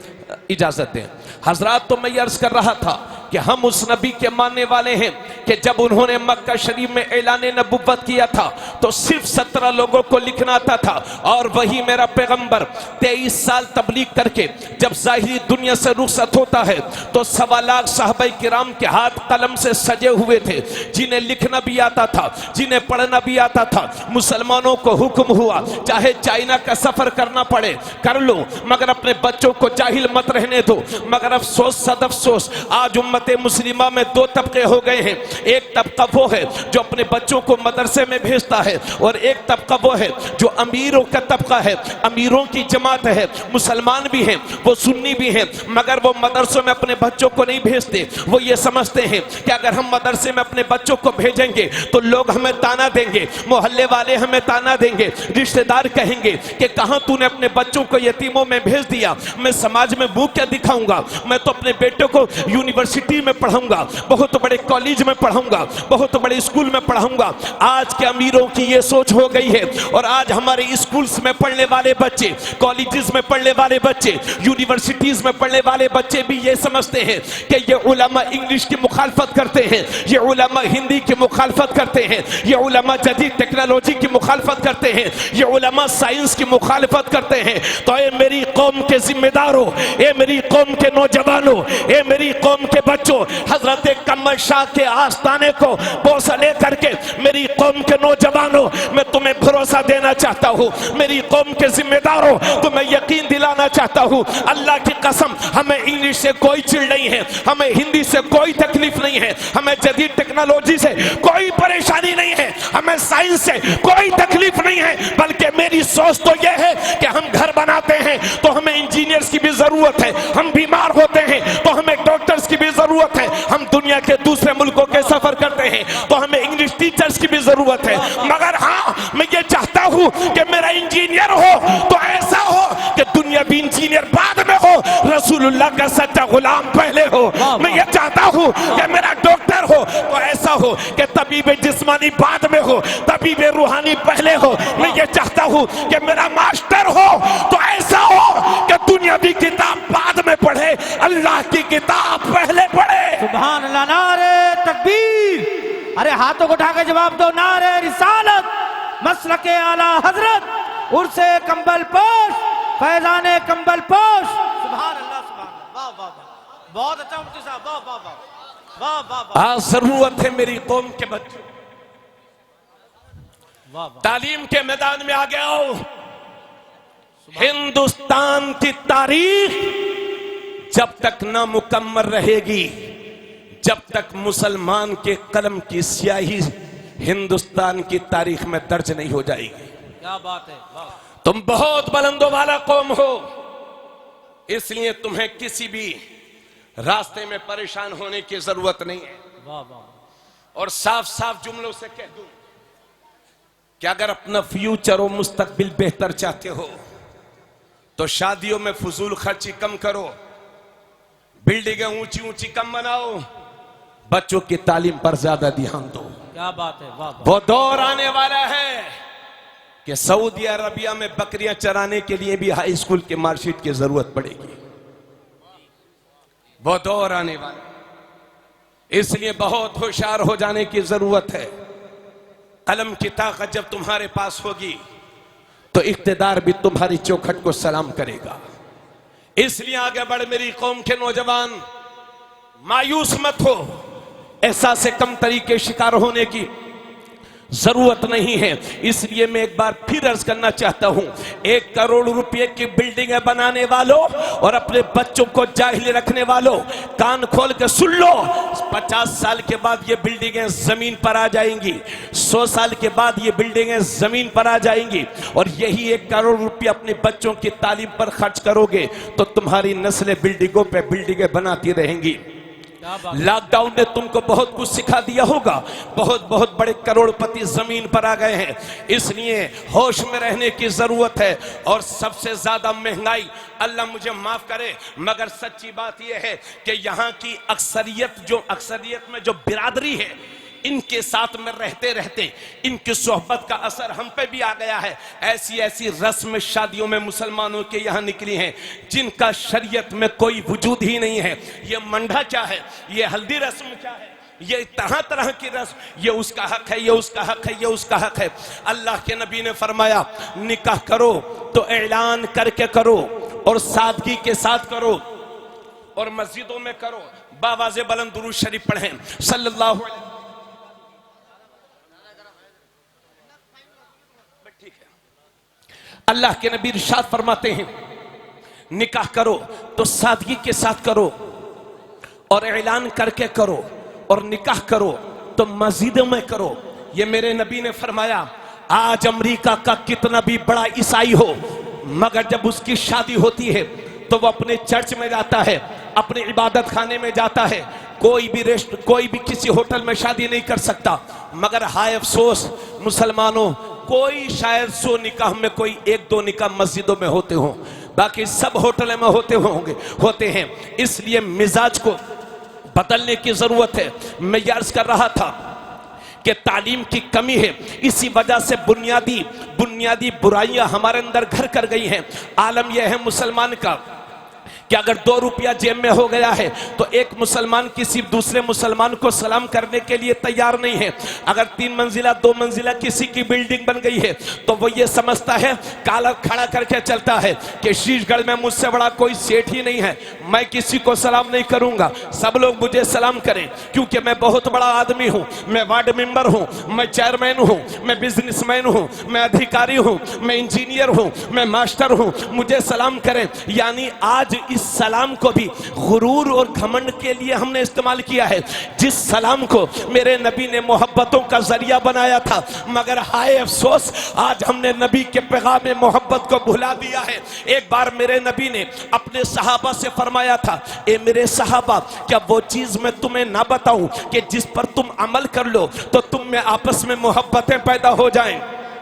इजाजत दें हजरात। तो मैं ये अर्ज कर रहा था कि हम उस नबी के मानने वाले हैं कि जब उन्होंने मक्का शरीफ में ऐलान नबुव्वत किया था तो सिर्फ 17 लोगों को लिखना आता था और वही मेरा पैगंबर 23 साल तबलीग करके जब जाहिरी दुनिया से रुखसत होता है तो 1.25 लाख साहबे किराम के हाथ कलम से सजे हुए थे, जिन्हें लिखना भी आता था, जिन्हें पढ़ना भी आता था। मुसलमानों को हुक्म हुआ चाहे चाइना का सफर करना पड़े कर लो, मगर अपने बच्चों को जाहिल मत रहने दो। मगर अफसोस सद अफसोस आज उम्मत मुस्लिमा में 2 तबके हो गए हैं। एक तबका वो है जो अपने बच्चों को मदरसे में भेजता है और एक तबका वो है जो अमीरों का तबका है, अमीरों की जमात है। मुसलमान भी हैं, वो सुन्नी भी हैं, मगर वो मदरसों में अपने बच्चों को नहीं भेजते। वो ये समझते हैं कि अगर हम मदरसे में अपने बच्चों को भेजेंगे तो लोग हमें ताना देंगे, मोहल्ले वाले हमें ताना देंगे, रिश्तेदार कहेंगे कि कहां तूने अपने बच्चों को यतीमों में भेज दिया, मैं समाज में मुंह क्या दिखाऊंगा। मैं तो अपने बेटे को यूनिवर्सिटी में पढ़ाऊंगा, बहुत बड़े कॉलेज में पढ़ाऊंगा, बहुत बड़े स्कूल में पढ़ाऊंगा। आज के अमीरों की ये सोच हो गई है और आज हमारे स्कूल्स में पढ़ने वाले बच्चे, कॉलेजेस में पढ़ने वाले बच्चे, यूनिवर्सिटीज में पढ़ने वाले बच्चे भी ये समझते हैं कि ये उलमा इंग्लिश की मुखालफत करते हैं, ये उलमा हिंदी की मुखालफत करते हैं, ये उलमा जदीद टेक्नोलॉजी की मुखालफत करते हैं, ये उलमा साइंस की मुखालफत करते हैं। तो ये मेरी कौम के जिम्मेदारों, ये मेरी कौम के नौजवानों, ये मेरी कौम के बच्चों, हजरत कमर शाह के आस्ताने को बोसा ले करके मेरी कौम के नौजवानों, मैं तुम्हें भरोसा देना चाहता हूँ। मेरी कौम के जिम्मेदारों, तुम्हें यकीन दिलाना चाहता हूँ, अल्लाह की कसम हमें इंग्लिश से कोई चिड़ नहीं है, हमें हिंदी से कोई तकलीफ नहीं है, हमें जदीद टेक्नोलॉजी से कोई परेशानी नहीं है, हमें साइंस से कोई तकलीफ नहीं है। बल्कि मेरी सोच तो यह है कि हम घर बनाते हैं तो हमें इंजीनियर्स की भी जरूरत है, हम बीमार होते हैं तो हमें डॉक्टर्स की भी जरूरत है, हम दुनिया के दूसरे मुल्कों के सफर करते हैं तो हमें इंग्लिश टीचर्स की भी जरूरत है। मगर हाँ, मैं ये चाहता हूं कि मेरा इंजीनियर हो तो ऐसा हो कि दुनियावी इंजीनियर बाद में हो, रसूलुल्लाह का सच्चा गुलाम पहले हो। मैं ये चाहता हूं कि मेरा डॉक्टर हो तो ऐसा हो कि तबीब जिस्मानी बाद में हो, तबीब रूहानी पहले हो। मैं ये चाहता हूं कि मेरा मास्टर हो तो ऐसा हो कि दुनियावी किताब बाद में पढ़े, अल्लाह की किताब पहले पढ़े। सुभान अल्लाह, नारे तकबीर। अरे हाथों को उठा के जवाब दो, नारे रिसालत, मसलके आला हजरत, उर्से कंबल पोश, फैजाने कंबल पोश। सुभान अल्लाह, सुभान अल्लाह, वाह वाह वाह, बहुत अच्छा मुफ्ती साहब, वाह वाह वाह वाह वाह वाह। आज जरूरत है मेरी कौम के बच्चों, वाह वाह, तालीम के मैदान में आ गए आओ। हिंदुस्तान की तारीख जब तक ना मुकम्मल रहेगी, जब तक मुसलमान के कलम की स्याही हिंदुस्तान की तारीख में दर्ज नहीं हो जाएगी। क्या बात है, वाह। तुम बहुत बुलंदों वाला कौम हो, इसलिए तुम्हें किसी भी रास्ते में परेशान होने की जरूरत नहीं है। वाह वाह। और साफ साफ जुमलों से कह दूं कि अगर अपना फ्यूचर और मुस्तकबिल बेहतर चाहते हो तो शादियों में फजूल खर्ची कम करो, बिल्डिंगें ऊंची ऊंची कम बनाओ, बच्चों की तालीम पर ज्यादा ध्यान दो। क्या बात है, वाह वाह। वो दौर आने वाला है कि सऊदी अरबिया में बकरियां चराने के लिए भी हाई स्कूल के मार्कशीट की जरूरत पड़ेगी। वो दौर आने वाला है, इसलिए बहुत होशियार हो जाने की जरूरत है। कलम की ताकत जब तुम्हारे पास होगी तो इख्तिदार भी तुम्हारी चौखट को सलाम करेगा। इसलिए आगे बढ़ मेरी कौम के नौजवान, मायूस मत हो एहसास से कम तरीके शिकार होने की। जरूरत नहीं है। इसलिए मैं एक बार फिर अर्ज करना चाहता हूं, 1 करोड़ रुपए की बिल्डिंगें बनाने वालों और अपने बच्चों को जाहिल रखने वालों, कान खोल के सुन लो, 50 साल के बाद ये बिल्डिंगें जमीन पर आ जाएंगी, 100 साल के बाद ये बिल्डिंगें जमीन पर आ जाएंगी। और यही 1 करोड़ रुपए अपने बच्चों की तालीम पर खर्च करोगे तो तुम्हारी नस्लें बिल्डिंगों पे बिल्डिंगें बनाती रहेंगी। लॉकडाउन ने तुमको बहुत कुछ सिखा दिया होगा, बहुत बहुत बड़े करोड़पति जमीन पर आ गए हैं, इसलिए होश में रहने की जरूरत है। और सबसे ज्यादा महंगाई, अल्लाह मुझे माफ करे मगर सच्ची बात यह है कि यहाँ की अक्सरियत में जो बिरादरी है, इनके साथ में रहते रहते इनकी सोहबत का असर हम पे भी आ गया है। ऐसी ऐसी रस्म शादियों में मुसलमानों के यहाँ निकली हैं जिनका शरीयत में कोई वजूद ही नहीं है। ये मंडा क्या है, ये हल्दी रस्म क्या है, ये तरह तरह की रस्म, ये उसका हक है, ये उसका हक है, ये उसका हक है। अल्लाह के नबी ने फरमाया निकाह करो तो ऐलान करके करो और सादगी के साथ करो और मस्जिदों में करो। बावाज़े बुलंद दुरूद शरीफ पढ़ें सल्लल्लाहु अलैहि। अल्लाह के नबी इरशाद फरमाते हैं निकाह करो तो सादगी के साथ करो और ऐलान करके करो और निकाह करो तो मस्जिदों में करो। ये मेरे नबी ने फरमाया। आज अमेरिका का कितना भी बड़ा ईसाई हो, मगर जब उसकी शादी होती है तो वो अपने चर्च में जाता है, अपने इबादत खाने में जाता है। कोई भी किसी होटल में शादी नहीं कर सकता। मगर हाय अफसोस मुसलमानों, कोई शायद 100 निकाह में कोई 1-2 निकाह मस्जिदों में होते हों, बाकी सब होटल में होते हैं। इसलिए मिजाज को बदलने की जरूरत है। मैं अर्ज कर रहा था कि तालीम की कमी है, इसी वजह से बुनियादी बुराइयां हमारे अंदर घर कर गई हैं। आलम यह है मुसलमान का कि अगर 2 रुपया जेब में हो गया है तो एक मुसलमान किसी दूसरे मुसलमान को सलाम करने के लिए तैयार नहीं है। अगर 3 मंजिला 2 मंजिला किसी की बिल्डिंग बन गई है तो वो ये समझता है, काला खड़ा करके चलता है कि शीशगढ़ में मुझसे बड़ा कोई सेठ ही नहीं है, मैं किसी को सलाम नहीं करूंगा, सब लोग मुझे सलाम करें क्योंकि मैं बहुत बड़ा आदमी हूं, मैं वार्ड मेंबर हूं, मैं चेयरमैन हूं, मैं बिजनेसमैन हूं, मैं अधिकारी हूं, मैं इंजीनियर हूं, मैं मास्टर हूं, मुझे सलाम करें। यानी आज इस सलाम को भी गुरूर और घमंड के लिए हमने इस्तेमाल किया है, जिस सलाम को मेरे नबी ने मोहब्बतों का जरिया बनाया था। मगर हाय अफसोस आज हमने नबी के पैगाम मोहब्बत को भुला दिया है। एक बार मेरे नबी ने अपने सहाबा से फरमाया था, ए मेरे सहाबा, क्या वो चीज मैं तुम्हें ना बताऊं कि जिस पर तुम अमल कर लो तो तुम में आपस में मोहब्बतें पैदा हो जाएं।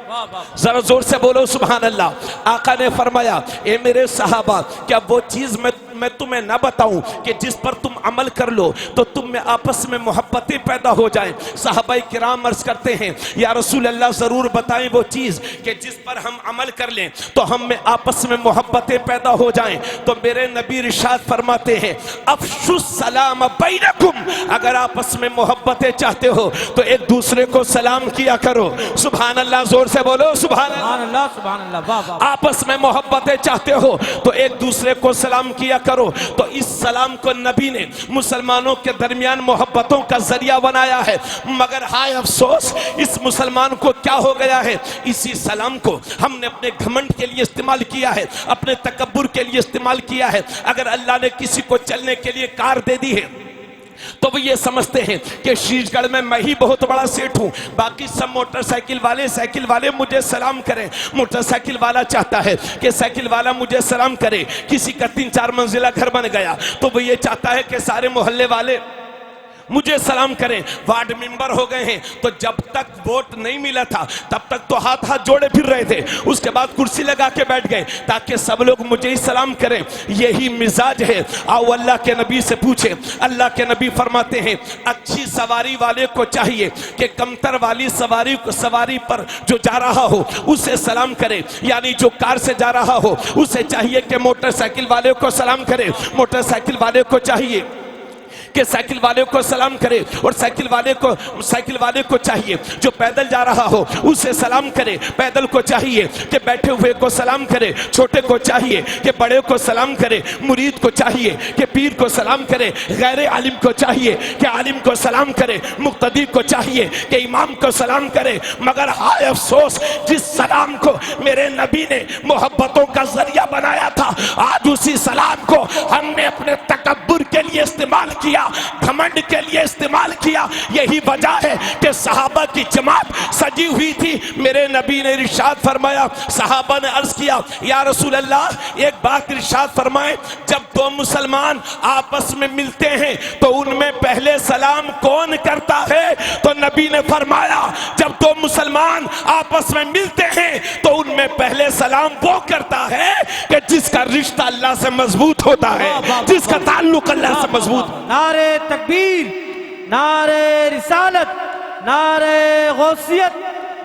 जरा जोर से बोलो सुभान अल्लाह। आका ने फरमाया, ए मेरे सहाबा, क्या वो चीज मैं तुम्हें ना बताऊं कि जिस पर तुम अमल कर लो तो तुम में आपस में मोहब्बतें पैदा हो जाएं। सहाबाए किराम अर्ज करते हैं, या रसूल अल्लाह जरूर बताएं वो चीज कि जिस पर हम अमल कर लें तो हम में आपस में मोहब्बतें पैदा हो जाएं। तो मेरे नबी इरशाद फरमाते हैं, अफशुस सलाम बैनकुम, अगर आपस में मोहब्बतें चाहते हो तो एक दूसरे को सलाम किया करो। सुभान अल्लाह, जोर से बोलो सुभान अल्लाह, सुभान अल्लाह। आपस में मोहब्बतें चाहते हो तो एक दूसरे को सलाम किया करो। तो इस सलाम को नबी ने मुसलमानों के दरमियान मोहब्बतों का जरिया बनाया है। मगर हाय अफसोस इस मुसलमान को क्या हो गया है, इसी सलाम को हमने अपने घमंड के लिए इस्तेमाल किया है, अपने तकब्बुर के लिए इस्तेमाल किया है। अगर अल्लाह ने किसी को चलने के लिए कार दे दी है तो वो ये समझते हैं कि शीशगढ़ में मैं ही बहुत बड़ा सेठ हूं, बाकी सब मोटरसाइकिल वाले मुझे सलाम करें। मोटरसाइकिल वाला चाहता है कि साइकिल वाला मुझे सलाम करे। किसी का 3-4 मंजिला घर बन गया तो वो ये चाहता है कि सारे मोहल्ले वाले मुझे सलाम करें। वार्ड मेंबर हो गए हैं तो जब तक वोट नहीं मिला था तब तक तो हाथ जोड़े फिर रहे थे, उसके बाद कुर्सी लगा के बैठ गए ताकि सब लोग मुझे ही सलाम करें। यही मिजाज है। आओ अल्लाह के नबी से पूछे। अल्लाह के नबी फरमाते हैं, अच्छी सवारी वाले को चाहिए कि कमतर वाली सवारी पर जो जा रहा हो उसे सलाम करे, यानी जो कार से जा रहा हो उसे चाहिए कि मोटरसाइकिल वाले को सलाम करे। मोटरसाइकिल वाले को चाहिए कि साइकिल वाले को सलाम करे, और साइकिल वाले को चाहिए जो पैदल जा रहा हो उसे सलाम करे, पैदल को चाहिए कि बैठे हुए को सलाम करे, छोटे को चाहिए कि बड़े को सलाम करे, मुरीद को चाहिए कि पीर को सलाम करे, गैर आलिम को चाहिए कि आलिम को सलाम करे, मुक्तदी को चाहिए कि इमाम को सलाम करे। मगर हाय अफसोस, जिस सलाम को मेरे नबी ने मोहब्बतों का जरिया बनाया था, आज उसी सलाम को हमने अपने तकब्बुर के लिए इस्तेमाल किया, घमंड के लिए इस्तेमाल किया। यही वजह है कि सहाबा की जमात सजी हुई थी। मेरे नबी ने इरशाद फरमाया, सहाबा ने अर्ज किया, या रसूल अल्लाह, एक बात इरशाद फरमाए, जब दो मुसलमान आपस में मिलते हैं तो उनमें पहले सलाम कौन करता है? तो नबी ने फरमाया, जब दो मुसलमान आपस में मिलते हैं तो उनमें पहले सलाम वो करता है कि जिसका रिश्ता अल्लाह से मजबूत होता है, जिसका ताल्लुक अल्लाह से मजबूत। नारे तकबीर, नारे रिसालत, नारे गौसियत,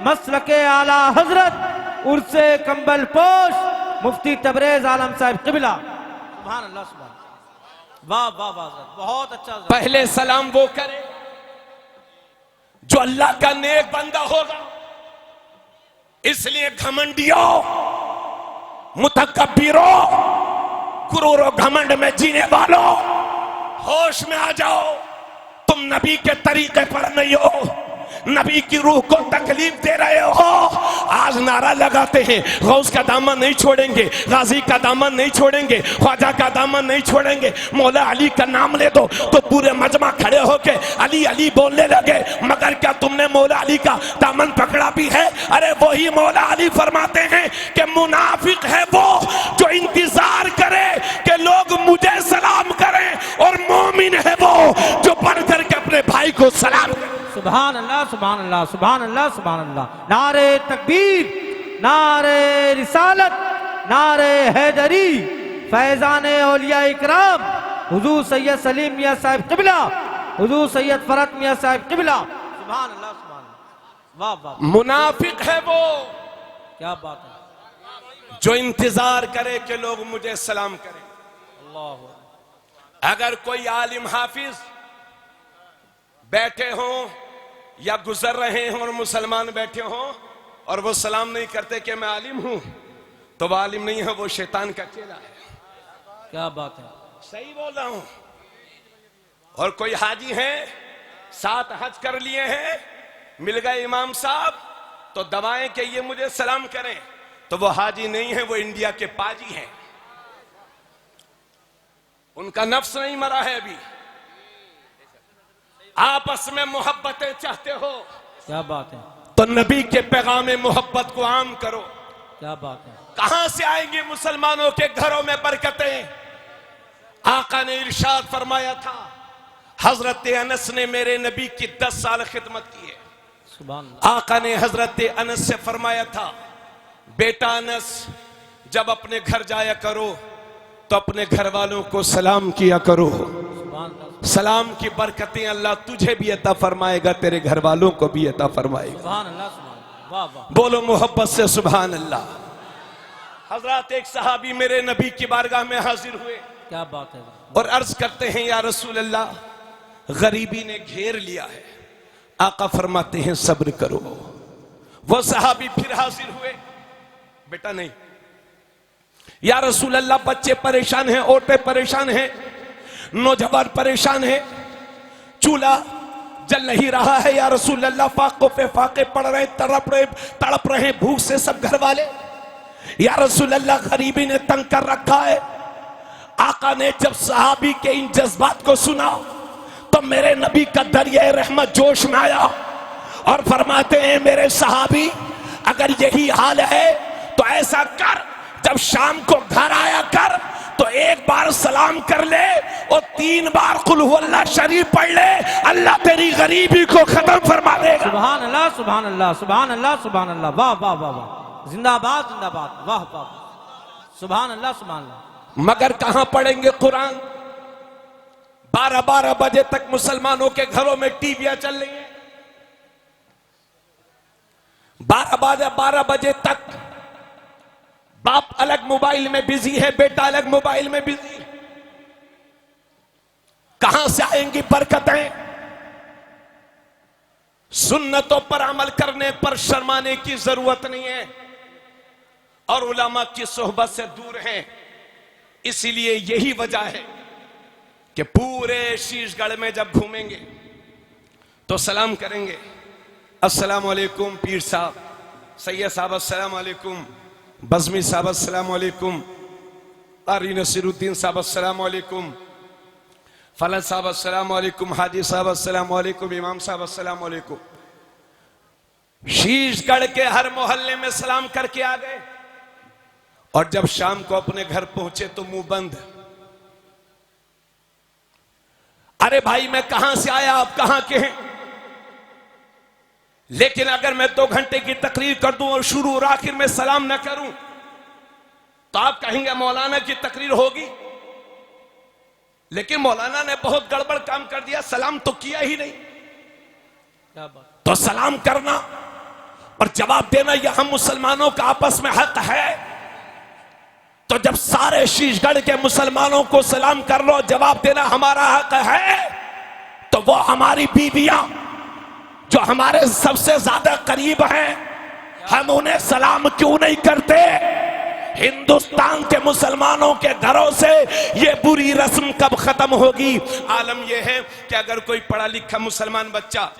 मसलके आला हजरत, उर्से कंबल पोश, मुफ्ती तबरेज आलम साहब किबला। सुभान अल्लाह, सुभान, वाह वाह वाह, बहुत अच्छा। पहले सलाम वो करे जो अल्लाह का नेक बंदा होगा। इसलिए घमंडियों, मुतकब्बिरों, गुरूर और घमंड में जीने वालों, होश में आ जाओ। तुम नबी के तरीके पर नहीं हो, नबी की रूह को तकलीफ दे रहे हो। आज नारा लगाते हैं, गौस का दामन नहीं छोड़ेंगे, गाजी का दामन नहीं छोड़ेंगे, ख्वाजा का दामन नहीं छोड़ेंगे। मौला अली का नाम ले दो तो पूरे मजमा खड़े होके अली अली बोलने लगे। मगर क्या तुमने मौला अली का दामन पकड़ा भी है? अरे वही मौला अली फरमाते हैं कि मुनाफिक है वो जो इंतजार करे कि लोग मुझे सलाम करें, और मोमिन है वो जो बढ़ करके अपने भाई को सलाम करे। सुभान अल्लाह, सुभान अल्लाह, सुभान अल्लाह, सुभान अल्लाह। नारे तकबीर, नारे रिसालत, नारे हैदरी, फैजाने औलिया इकराम, हुजूर सैयद सलीम मियां साहब किबला, हुजूर सैयद फरत मियां साहब किबला। सुभान अल्लाह, सुभान अल्लाह, वाह वाह। मुनाफिक है वो, क्या बात है, जो इंतजार करे कि लोग मुझे सलाम करें। अल्लाह। अगर कोई आलिम हाफिज बैठे हों या गुजर रहे हों और मुसलमान बैठे हों और वो सलाम नहीं करते कि मैं आलिम हूं, तो वो आलिम नहीं है, वो शैतान का चेला है। क्या बात है, सही बोल रहा हूं। और कोई हाजी है, 7 हज कर लिए हैं, मिल गए इमाम साहब तो दबाएं कि ये मुझे सलाम करें, तो वो हाजी नहीं है, वो इंडिया के पाजी हैं। उनका नफ्स नहीं मरा है अभी। आपस में मोहब्बतें चाहते हो, क्या बात है, तो नबी के पैगाम मोहब्बत को आम करो। क्या बात है। कहां से आएंगी मुसलमानों के घरों में बरकतें? आका ने इरशाद फरमाया था, हजरत अनस ने मेरे नबी की 10 साल खिदमत की है। सुभान अल्लाह। आका ने हजरत अनस से फरमाया था, बेटा अनस, जब अपने घर जाया करो तो अपने घर वालों को सलाम किया करो। सलाम की बरकतें अल्लाह तुझे भी अता फरमाएगा, तेरे घर वालों को भी अता फरमाएगा। सुभान अल्लाह, सुभान अल्लाह, वाह वाह। बोलो मोहब्बत से सुभान अल्लाह। हजरत एक सहाबी मेरे नबी की बारगाह में हाजिर हुए, क्या बात है, और अर्ज करते हैं, या रसूल अल्लाह, गरीबी ने घेर लिया है। आका फरमाते हैं सब्र करो। वो सहाबी फिर हाजिर हुए, बेटा नहीं, या रसूल अल्लाह, बच्चे परेशान हैं, औरतें परेशान हैं, नौजवान परेशान है, चूल्हा जल नहीं रहा है, या रसूल अल्लाह, फाकों पे फाके पड़ रहे, तड़प रहे भूख से सब घर वाले, या रसूल अल्लाह, गरीबी ने तंग कर रखा है। आका ने जब सहाबी के इन जज्बात को सुना तो मेरे नबी का दरिया रहमत जोश में आया और फरमाते हैं, मेरे सहाबी, अगर यही हाल है तो ऐसा कर, जब शाम को घर आया कर तो एक बार सलाम कर ले और 3 बार कुल हुवल्लाह शरीफ पढ़ ले, अल्लाह तेरी गरीबी को खत्म फरमा देगा। सुभान अल्लाह, सुभान अल्लाह, सुभान अल्लाह, सुभान अल्लाह, वाह वाह वाह वाह, जिंदाबाद जिंदाबाद, वाह वाह, सुभान अल्लाह, सुभान अल्लाह। मगर कहां पढ़ेंगे कुरान? 12-12 बजे तक मुसलमानों के घरों में टीवियां चल रही हैं। 12 बजे तक बाप अलग मोबाइल में बिजी है, बेटा अलग मोबाइल में बिजी। कहां से आएंगी बरकतें? सुन्नतों पर अमल करने पर शर्माने की जरूरत नहीं है और उलमा की सोहबत से दूर हैं। इसीलिए यही वजह है कि पूरे शीशगढ़ में जब घूमेंगे तो सलाम करेंगे, अस्सलाम वालेकुम पीर साहब, सैयद साहब अस्सलाम वालेकुम, बज़मी साहब अस्सलाम वालेकुम, कारी नसीरुद्दीन साहब अस्सलाम वालेकुम, फलन साहब अस्सलाम वालेकुम, हाजी साहब अस्सलाम वालेकुम, इमाम साहब अस्सलाम वालेकुम। शीशगढ़ के हर मोहल्ले में सलाम करके आ गए और जब शाम को अपने घर पहुंचे तो मुंह बंद। अरे भाई मैं कहां से आया, आप कहां के हैं? लेकिन अगर मैं 2 घंटे की तकरीर कर दूं और शुरू और आखिर में सलाम न करूं तो आप कहेंगे मौलाना की तकरीर होगी। लेकिन मौलाना ने बहुत गड़बड़ काम कर दिया, सलाम तो किया ही नहीं। क्या बात? तो सलाम करना और जवाब देना यह हम मुसलमानों का आपस में हक है। तो जब सारे शीशगढ़ के मुसलमानों को सलाम कर लो, जवाब देना हमारा हक है, तो वो हमारी बीवियां जो हमारे सबसे ज्यादा करीब हैं, हम उन्हें सलाम क्यों नहीं करते? हिंदुस्तान के मुसलमानों के घरों से ये बुरी रस्म कब खत्म होगी? आलम यह है कि अगर कोई पढ़ा लिखा मुसलमान बच्चा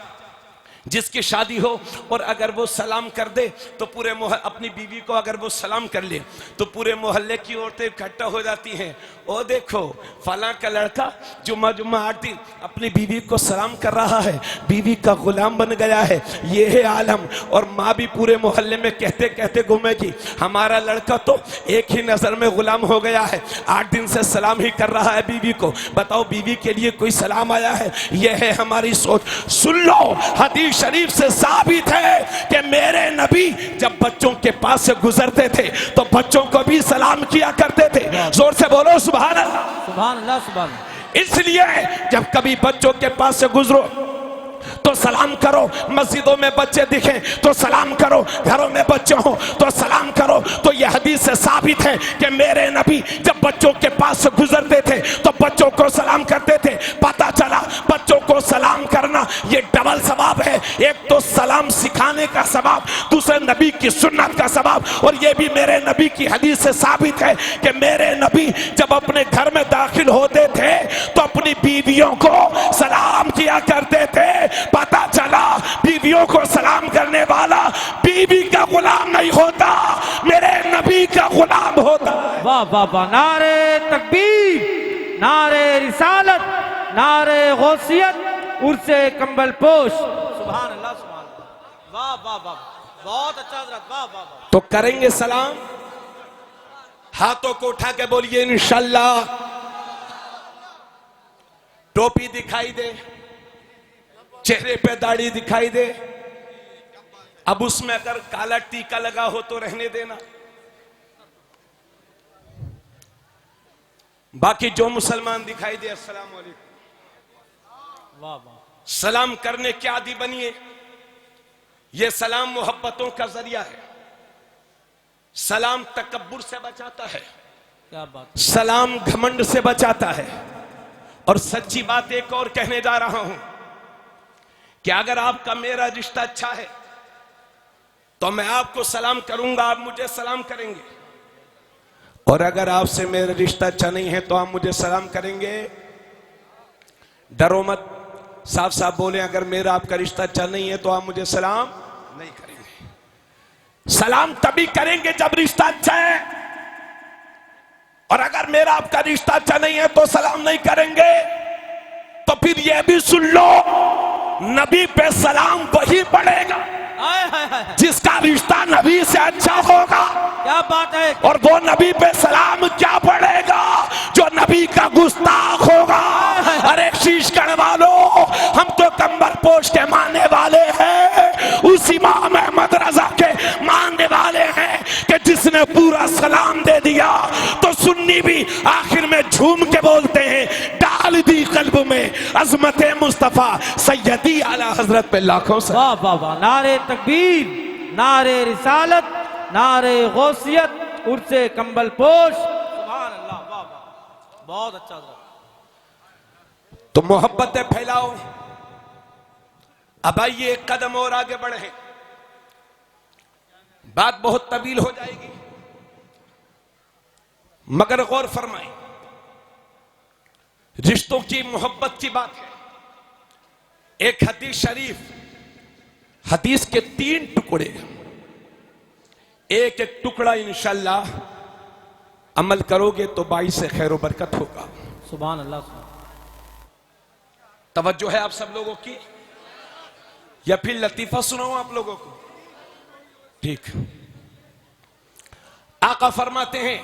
जिसकी शादी हो और अगर वो सलाम कर दे तो पूरे अपनी बीवी को अगर वो सलाम कर ले तो पूरे मोहल्ले की औरतें इकट्ठा हो जाती हैं। ओ देखो फलां का लड़का जुम्मा 8 दिन अपनी बीवी को सलाम कर रहा है, बीवी का गुलाम बन गया है। ये है आलम। और माँ भी पूरे मोहल्ले में कहते कहते घूमेगी, हमारा लड़का तो एक ही नजर में गुलाम हो गया है, 8 दिन से सलाम ही कर रहा है बीवी को। बताओ बीवी के लिए कोई सलाम आया है? यह है हमारी सोच। सुन लो, हदीस शरीफ से साबित है कि मेरे नबी जब बच्चों के पास से गुजरते थे तो बच्चों को भी सलाम किया करते थे। जोर से बोलो सुभान अल्लाह। सुभान अल्लाह, सुभान अल्लाह। इसलिए जब कभी बच्चों के पास से गुजरो तो सलाम करो, मस्जिदों में बच्चे दिखें तो सलाम करो, घरों में बच्चे हो तो सलाम करो। तो यह हदीस से साबित है कि मेरे नबी जब बच्चों के पास से गुजरते थे तो बच्चों को सलाम करते थे। पता चला बच्चों को सलाम करना ये डबल सवाब है, एक तो सलाम सिखाने का सवाब, दूसरे नबी की सुन्नत का सवाब। और ये भी मेरे नबी की हदीस से साबित है कि मेरे नबी जब अपने घर में दाखिल होते थे तो अपनी बीवियों को सलाम किया करते थे। पता चला बीवियों को सलाम करने वाला बीवी का गुलाम नहीं होता, मेरे नबी का गुलाम होता। वाह वाह वाह, नारे तकबीर, नारे रिसालत, नारे गौसियत, उर्से कंबल पोश। सुभान अल्लाह, सुभान अल्लाह। वाह वाह वाह, बहुत अच्छा हज़रत, वाह वाह वाह। तो करेंगे सलाम, हाथों को उठा के बोलिए इंशाल्लाह। टोपी दिखाई दे, चेहरे पे दाढ़ी दिखाई दे। अब उसमें अगर काला टीका लगा हो तो रहने देना। बाकी जो मुसलमान दिखाई दे अस्सलाम वालेकुम। वाह वाह। सलाम करने के आदी बनिए। यह सलाम मोहब्बतों का जरिया है। सलाम तकब्बुर से बचाता है, क्या बात। सलाम घमंड से बचाता है। और सच्ची बात एक और कहने जा रहा हूं कि अगर आपका मेरा रिश्ता अच्छा है तो मैं आपको सलाम करूंगा, आप मुझे सलाम करेंगे। और अगर आपसे मेरा रिश्ता अच्छा नहीं है तो आप मुझे सलाम करेंगे। डरो मत, साफ साफ बोले, अगर मेरा आपका रिश्ता अच्छा नहीं है तो आप मुझे सलाम नहीं करेंगे। सलाम तभी करेंगे जब रिश्ता अच्छा है, और अगर मेरा आपका रिश्ता अच्छा नहीं है तो सलाम नहीं करेंगे। तो फिर यह भी सुन लो, नबी पे सलाम वही पड़ेगा जिसका रिश्ता नबी से अच्छा होगा। क्या बात है। और वो नबी पे सलाम क्या पड़ेगा जो नबी का गुस्ताख होगा। अरे शीशगढ़ वालों, हम तो कंबल पोश के मानने वाले हैं, उस इमाम अहमद रजा के मानने वाले हैं कि जिसने पूरा सलाम दे दिया तो सुन्नी भी आखिर में झूम के बोलते हैं, डाल दी कल्ब में अजमत मुस्तफा सैयदी आला हजरत पे लाखों से। वाह वाह वाह, नारे तकबीर, नारे रिसालत, नारे गौसियत, उर्से कंबल पोश। सुभान अल्लाह, वाह वाह, बहुत अच्छा। तो मोहब्बतें फैलाओ। अब आइए एक कदम और आगे बढ़े, बात बहुत तवील हो जाएगी मगर गौर फरमाएं। रिश्तों की मोहब्बत की बात है। एक हदीस शरीफ, हदीस के 3 टुकड़े, एक एक टुकड़ा इंशाअल्लाह अमल करोगे तो बाईस से खैर बरकत होगा। सुभान अल्लाह। तवज्जो है आप सब लोगों की, या फिर लतीफा सुनाऊं आप लोगों को? ठीक। आका फरमाते हैं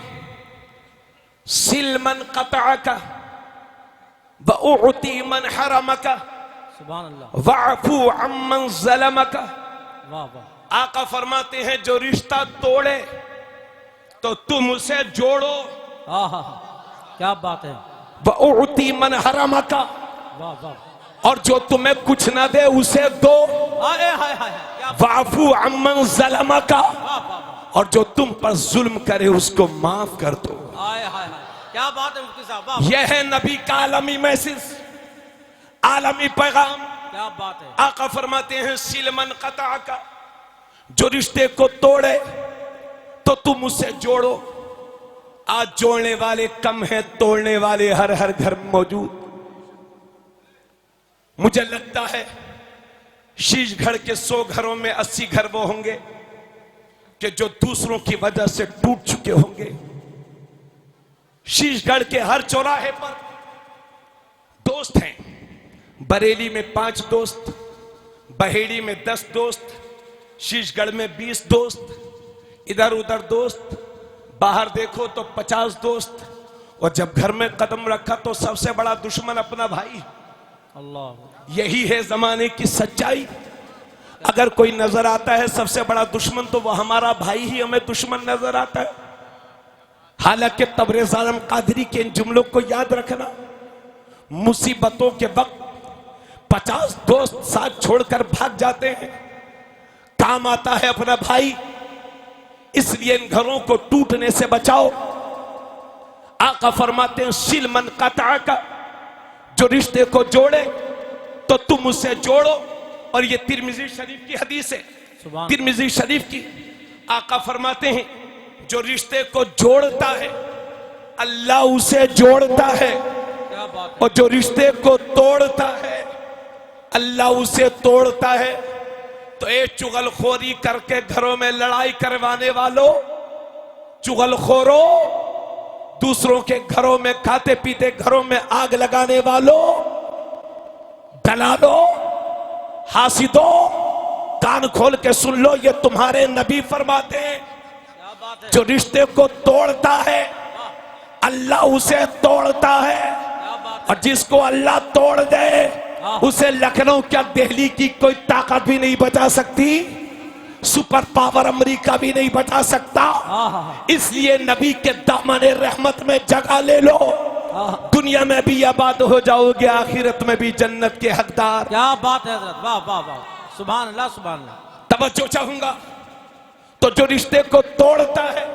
सिल मन कतअका व उअती मन हरमका सुभान अल्लाह। वअफू अम्मन ज़लमका। वाह वाह। आका फरमाते हैं जो रिश्ता तोड़े तो तुम उसे जोड़ो। हाँ, क्या बात है। वअती मन हरमका, वाह वाह। और जो तुम्हें कुछ ना दे उसे दो। हाय हाय हाय, क्या वअफू अम्मन ज़लमका, वाह वाह। और जो तुम पर जुल्म करे उसको माफ कर दो। हाय हाय हाय, क्या बात है मुफ्ती साहब, वाह। यह है नबी का आलमी मैसेज, आलमी पैगाम। क्या बात है। आका फरमाते हैं सिल मन कतअका, जो रिश्ते को तोड़े तो तुम उसे जोड़ो। आज जोड़ने वाले कम हैं, तोड़ने वाले हर हर घर में मौजूद। मुझे लगता है शीशगढ़ के 100 घरों में 80 घर वो होंगे कि जो दूसरों की वजह से टूट चुके होंगे। शीशगढ़ के हर चौराहे पर दोस्त हैं। बरेली में 5 दोस्त, बहेड़ी में 10 दोस्त, शीशगढ़ में 20 दोस्त, इधर उधर दोस्त, बाहर देखो तो 50 दोस्त, और जब घर में कदम रखा तो सबसे बड़ा दुश्मन अपना भाई। अल्लाह। यही है जमाने की सच्चाई। अगर कोई नजर आता है सबसे बड़ा दुश्मन तो वह हमारा भाई ही हमें दुश्मन नजर आता है। हालांकि तबरेज़ आलम कादरी के इन जुमलों को याद रखना, मुसीबतों के वक्त 50 दोस्त साथ छोड़कर भाग जाते हैं, काम आता है अपना भाई। इसलिए इन घरों को टूटने से बचाओ। आका फरमाते हैं सिल मन कतअका, जो रिश्ते को जोड़े तो तुम उसे जोड़ो। और ये तिरमिजी शरीफ की हदीस है, तिरमिजी शरीफ की। आका फरमाते हैं जो रिश्ते को जोड़ता है अल्लाह उसे जोड़ता है, क्या बात है। और जो रिश्ते को तोड़ता है अल्लाह उसे तोड़ता है। तो ये चुगलखोरी करके घरों में लड़ाई करवाने वालों, चुगलखोरों, दूसरों के घरों में खाते पीते घरों में आग लगाने वालों, दलालों, हासिदों, कान खोल के सुन लो, ये तुम्हारे नबी फरमाते हैं क्या बात है। जो रिश्ते को तोड़ता है अल्लाह उसे तोड़ता है, क्या बात और जिसको अल्लाह तोड़ दे उसे लखनऊ क्या दिल्ली की कोई ताकत भी नहीं बचा सकती, सुपर पावर अमेरिका भी नहीं बचा सकता। इसलिए नबी के दामने रहमत में जगह ले लो, दुनिया में भी आबाद हो जाओगे, आखिरत में भी जन्नत के हकदार। क्या बात है हजरत, वाह वाह वाह। सुभान अल्लाह सुभान अल्लाह। तवज्जो चाहूंगा। तो जो रिश्ते को तोड़ता है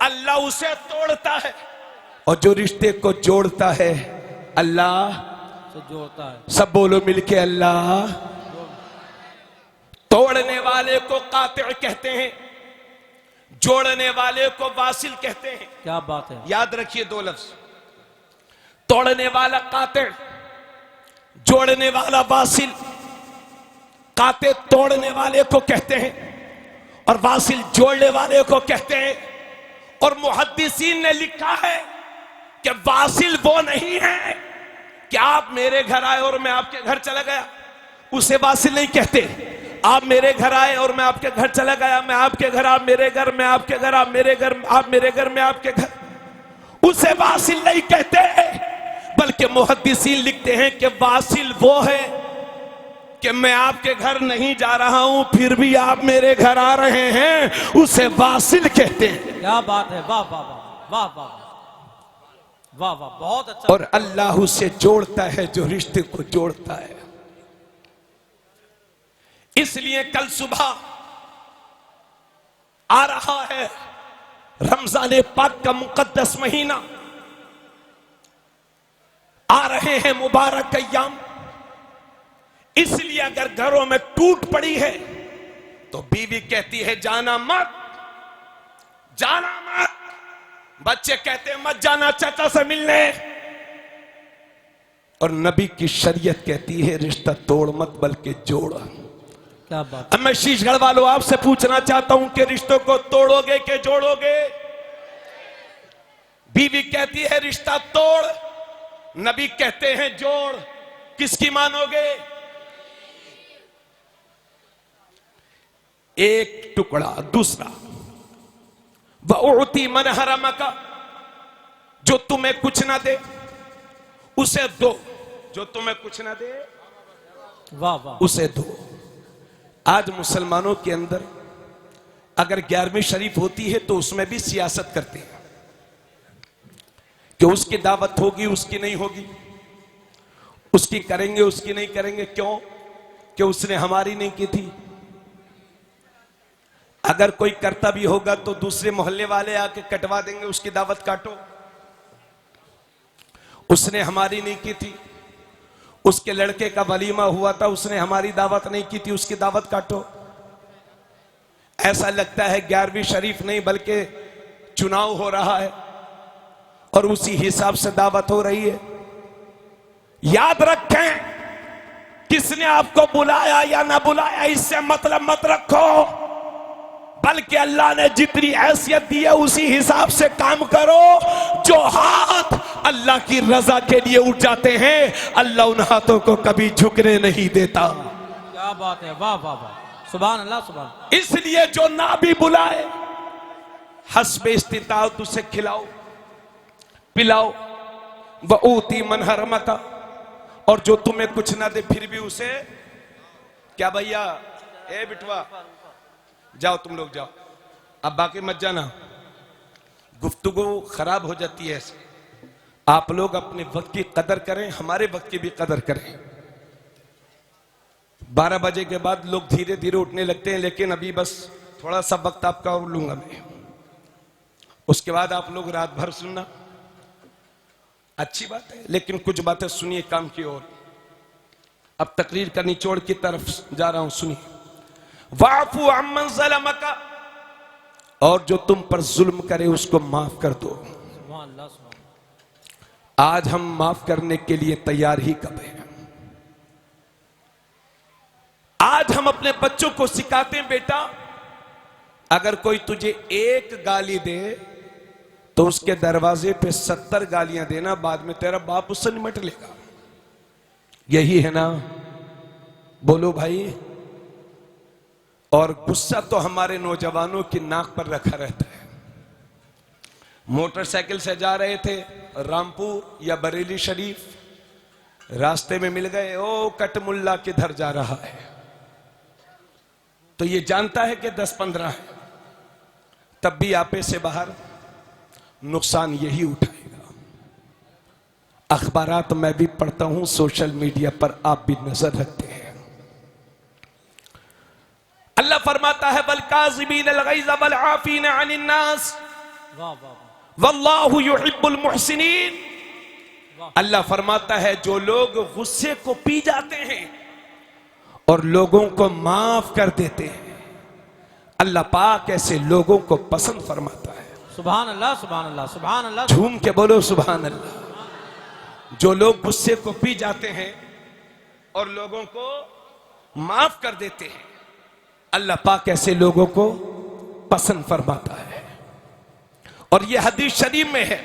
अल्लाह उसे तोड़ता है, और जो रिश्ते को जोड़ता है अल्लाह से जोड़ता है। सब बोलो मिलके अल्लाह। तोड़ने वाले को कातिअ कहते हैं, जोड़ने वाले को वासिल कहते हैं। क्या बात है। याद रखिए 2 लफ्ज, तोड़ने वाला कातिअ, जोड़ने वाला वासिल। कातिअ तोड़ने वाले को कहते हैं और वासिल जोड़ने वाले को कहते हैं। और मुहद्दिसीन ने लिखा है कि वासिल वो नहीं है कि आप मेरे घर आए और मैं आपके घर चला गया, उसे वासिल नहीं कहते। आप मेरे घर आए और मैं आपके घर चला गया, मैं आपके घर, आप मेरे घर, मैं आपके घर, आप मेरे घर, आप मेरे घर, मैं आपके घर, उसे वासिल नहीं कहते। बल्कि मुहद्दिसीन लिखते हैं कि वासिल वो है कि मैं आपके घर नहीं जा रहा हूं फिर भी आप मेरे घर आ रहे हैं, उसे वासिल कहते हैं। क्या बात है, वाह वाह वाह वाह वाह वाह वाह, बहुत अच्छा। और अल्लाह उसे जोड़ता है जो रिश्ते को जोड़ता है। इसलिए कल सुबह आ रहा है रमजान पाक का मुकद्दस महीना, आ रहे हैं मुबारक अय्याम, इसलिए अगर घरों में टूट पड़ी है तो बीवी कहती है जाना मत, जाना मत। बच्चे कहते हैं मत जाना चाचा से मिलने, और नबी की शरीयत कहती है रिश्ता तोड़ मत बल्कि जोड़। क्या बात। अब मैं शीशगढ़ वालों आपसे पूछना चाहता हूं कि रिश्तों को तोड़ोगे कि जोड़ोगे? बीवी कहती है रिश्ता तोड़, नबी कहते हैं जोड़, किसकी मानोगे? एक टुकड़ा। दूसरा, वउती मन हरमका, जो तुम्हें कुछ ना दे उसे दो, जो तुम्हें कुछ ना दे वाह वाह उसे दो। आज मुसलमानों के अंदर अगर 11वीं शरीफ होती है तो उसमें भी सियासत करते हैं कि उसकी दावत होगी उसकी नहीं होगी, उसकी करेंगे उसकी नहीं करेंगे। क्यों? कि उसने हमारी नहीं की थी। अगर कोई करता भी होगा तो दूसरे मोहल्ले वाले आके कटवा देंगे, उसकी दावत काटो। उसने हमारी नहीं की थी, उसके लड़के का वलीमा हुआ था, उसने हमारी दावत नहीं की थी, उसकी दावत काटो। ऐसा लगता है 11वीं शरीफ नहीं बल्कि चुनाव हो रहा है और उसी हिसाब से दावत हो रही है। याद रखें, किसने आपको बुलाया या ना बुलाया इससे मतलब मत रखो, बल्कि अल्लाह ने जितनी हैसियत दी है उसी हिसाब से काम करो। जो हाथ अल्लाह की रजा के लिए उठ जाते हैं, अल्लाह उन हाथों को कभी झुकने नहीं देता। क्या बात है, वाह वाह वाह, सुभान अल्लाह सुभान। इसलिए जो ना भी बुलाए हस्बे इस्तिताअत उसे खिलाओ पिलाओ। वऊती मन हरमका, और जो तुम्हें कुछ ना दे फिर भी उसे क्या भैया, ए बिटवा जाओ तुम लोग जाओ, अब बाकी मत जाना, गुफ्तगू खराब हो जाती है ऐसे। आप लोग अपने वक्त की कदर करें, हमारे वक्त की भी कदर करें। 12 बजे के बाद लोग धीरे धीरे उठने लगते हैं, लेकिन अभी बस थोड़ा सा वक्त आपका और लूंगा मैं, उसके बाद आप लोग रात भर सुनना। अच्छी बात है, लेकिन कुछ बातें सुनिए काम की ओर। अब तकरीर का निचोड़ की तरफ जा रहा हूं, सुनिए। वाफू अम्मन ज़लमका, और जो तुम पर जुल्म करे उसको माफ कर दो। सुभान अल्लाह सुभान। आज हम माफ करने के लिए तैयार ही कब हैं? आज हम अपने बच्चों को सिखाते हैं, बेटा अगर कोई तुझे एक गाली दे तो उसके दरवाजे पे 70 गालियां देना, बाद में तेरा बाप उससे निमट लेगा। यही है ना? बोलो भाई। और गुस्सा तो हमारे नौजवानों की नाक पर रखा रहता है। मोटरसाइकिल से जा रहे थे रामपुर या बरेली शरीफ, रास्ते में मिल गए, ओ कटमुल्ला किधर जा रहा है, तो ये जानता है कि 10-15 है, तब भी आपे से बाहर नुकसान यही उठाएगा। अखबारात मैं भी पढ़ता हूं, सोशल मीडिया पर आप भी नजर रखते हैं। अल्लाह फरमाता है वल काज़िमीन अल गैज़ वल आफीन अनिन नास वल्लाहु युहिब्बुल मुहसिनीन। अल्लाह फरमाता है जो लोग गुस्से को पी जाते हैं और लोगों को माफ कर देते हैं, अल्लाह पाक ऐसे लोगों को पसंद फरमाता है। सुभान अल्लाह सुभान अल्लाह सुभान अल्लाह। झूम के बोलो सुभान अल्लाह। जो लोग गुस्से को पी जाते हैं और लोगों को माफ कर देते हैं, अल्लाह पाक ऐसे लोगों को पसंद फरमाता है। और यह हदीस शरीफ में है,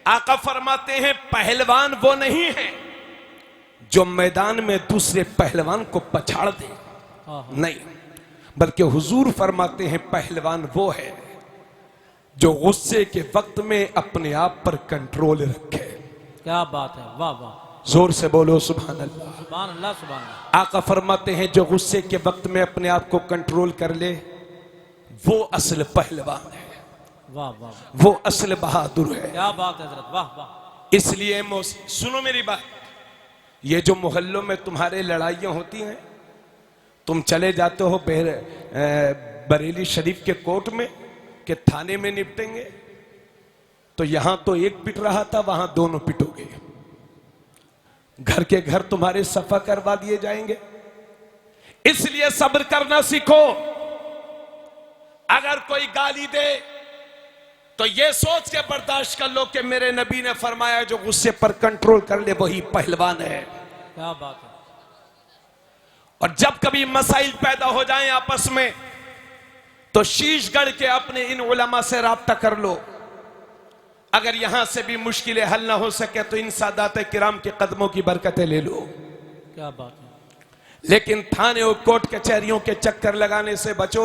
आका फरमाते हैं पहलवान वो नहीं है जो मैदान में दूसरे पहलवान को पछाड़ दे, नहीं, बल्कि हुजूर फरमाते हैं पहलवान वो है जो गुस्से के वक्त में अपने आप पर कंट्रोल रखे। क्या बात है, वाह वाह, जोर से बोलो सुभान अल्लाह। सुभान अल्लाह सुभान अल्लाह। आका फरमाते हैं जो गुस्से के वक्त में अपने आप को कंट्रोल कर ले वो असल पहलवान है, वाह वाह, वो असल बहादुर है। क्या बात है हज़रत, वाह वाह। इसलिए सुनो मेरी बात, ये जो मोहल्लों में तुम्हारे लड़ाइयां होती हैं, तुम चले जाते हो बरेली शरीफ के कोर्ट में कि थाने में निपटेंगे, तो यहां तो एक पिट रहा था, वहां दोनों पिटोगे। घर के घर तुम्हारे सफा करवा दिए जाएंगे। इसलिए सब्र करना सीखो। अगर कोई गाली दे तो ये सोच के बर्दाश्त कर लो कि मेरे नबी ने फरमाया जो गुस्से पर कंट्रोल कर ले वही पहलवान है। क्या बात है। और जब कभी मसाइल पैदा हो जाएं आपस में तो शीश गढ़ के अपने इन उलमा से राब्ता कर लो। अगर यहां से भी मुश्किलें हल ना हो सके तो इन सादात किराम के कदमों की बरकतें ले लो। क्या बात है। लेकिन थाने और कोर्ट कचहरियों के चक्कर लगाने से बचो,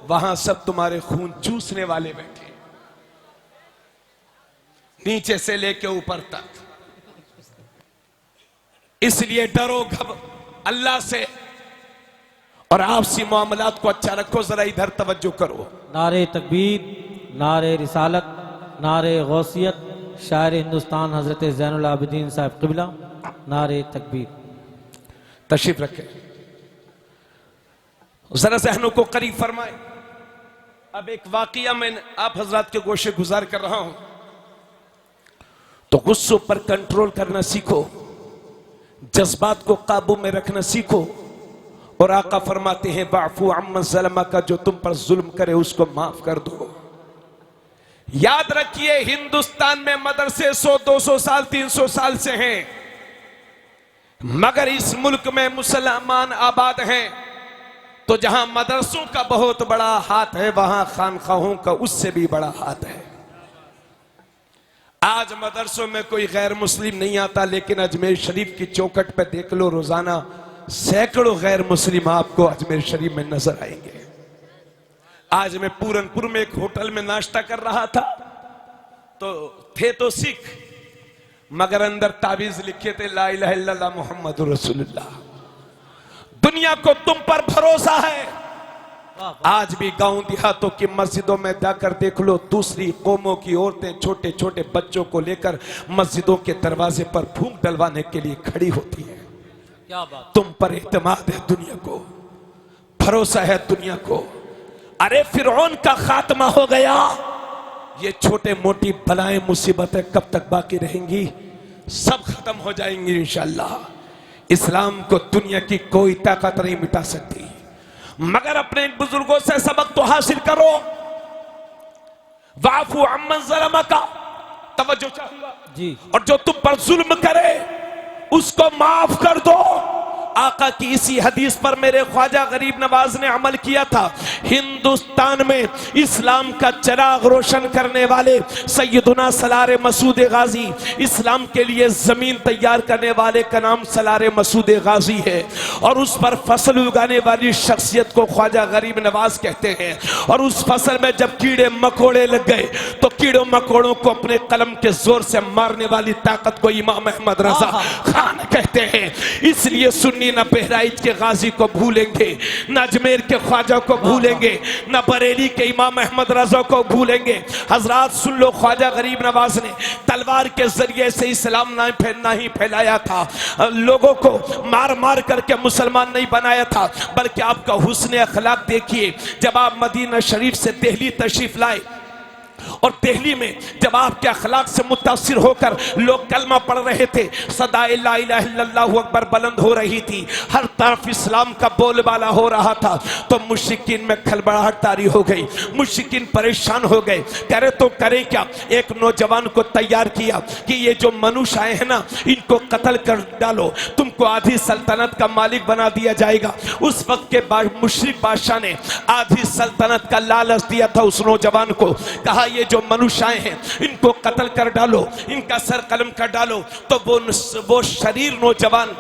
वहां सब तुम्हारे खून चूसने वाले बैठे, नीचे से लेके ऊपर तक। इसलिए डरो अल्लाह से और आपसी मामलात को अच्छा रखो। जरा इधर तवज्जो करो। नारे तकबीर, नारे रिसालत, नारे गौसियत, शायर हिंदुस्तान हजरत ज़ैनुल आबिदीन साहब क़िबला, नारे तकबीर। तशरीफ रखे, जरा ज़हनों को करीब फरमाए। अब एक वाकया मैं आप हजरात के गोशे गुजार कर रहा हूं, तो गुस्सों पर कंट्रोल करना सीखो, जज्बात को काबू में रखना सीखो। और आका फरमाते हैं बाफू अम्मन ज़लमा का, जो तुम पर जुल्म करे उसको माफ कर दो। याद रखिए हिंदुस्तान में मदरसे 100-200 साल 300 साल से हैं, मगर इस मुल्क में मुसलमान आबाद हैं। तो जहां मदरसों का बहुत बड़ा हाथ है वहां खानखाहों का उससे भी बड़ा हाथ है। आज मदरसों में कोई गैर मुस्लिम नहीं आता, लेकिन अजमेर शरीफ की चौखट पे देख लो, रोजाना सैकड़ों गैर मुस्लिम आपको अजमेर शरीफ में नजर आएंगे। आज मैं पूरनपुर में एक होटल में नाश्ता कर रहा था, तो थे तो सिख, मगर अंदर ताबीज लिखे थे ला इलाहा इल्लल्लाह मुहम्मदुर रसूलुल्लाह। दुनिया को तुम पर भरोसा है। आज भी गांव देहातों की मस्जिदों में जाकर देख लो, दूसरी कौमों की औरतें छोटे छोटे बच्चों को लेकर मस्जिदों के दरवाजे पर फूंक डलवाने के लिए खड़ी होती है। क्या बात। तुम पर इत्मीनान है दुनिया को, भरोसा है दुनिया को। अरे फिरौन का खात्मा हो गया, ये छोटे मोटी बलाएं मुसीबतें कब तक बाकी रहेंगी? सब खत्म हो जाएंगी इंशाअल्लाह। इस्लाम को दुनिया की कोई ताकत नहीं मिटा सकती, मगर अपने बुजुर्गों से सबक तो हासिल करो। वाफू अम्मन ज़लमा का तवज्जो चाहूंगा जी। और जो तुम पर जुल्म करे उसको माफ कर दो। आका की इसी हदीस पर मेरे ख्वाजा गरीब नवाज ने अमल किया था। हिंदुस्तान में इस्लाम का चिराग रोशन करने वाले सैयदुना सलारे मसूद गाजी, इस्लाम के लिए जमीन तैयार करने वाले का नाम सलारे मसूद गाजी है, और उस पर फसल उगाने वाली शख्सियत को ख्वाजा गरीब नवाज कहते हैं। और उस फसल में जब कीड़े मकोड़े लग गए तो कीड़ों मकोड़ों को अपने कलम के जोर से मारने वाली ताकत को इमाम अहमद रजा खान कहते हैं। इसलिए सुन्नी न बहराइच के गाजी को भूलेंगे, न अजमेर के ख्वाजा को भूलेंगे, न बरेली के इमाम अहमद रजा को भूलेंगे। हजरात सुन लो, ख्वाजा गरीब नवाज ने तलवार के जरिए से इस्लाम ना ही फैलाया था, लोगों को मार मार करके मुसलमान नहीं बनाया था, बल्कि आपका हुस्न अखलाक देखिए। जब आप मदीना शरीफ से दिल्ली तशरीफ लाए और दिल्ली में जब आपके अखलाक से मुतासिर होकर लोग कलमा पढ़ रहे थे, सदाए ला इलाहा इल्लल्लाहु अकबर बुलंद हो रही थी, हर तरफ इस्लाम का बोलबाला हो रहा था, तो मुश्रिकीन में खलबड़ाहट तारी हो गई। मुश्रिकीन परेशान हो गए, करे तो करे क्या। एक नौजवान को तैयार किया कि ये जो मनुष्य आए हैं ना, इनको कत्ल कर डालो, तुमको आधी सल्तनत का मालिक बना दिया जाएगा। उस वक्त के बाद मुश्रिक बादशाह ने आधी सल्तनत का लालच दिया था उस नौजवान को। कहा ये जो मनुष्य आए हैं इनको कत्ल कर डालो, इनका सर कलम कर डालो। तो वो शरीर नौजवान,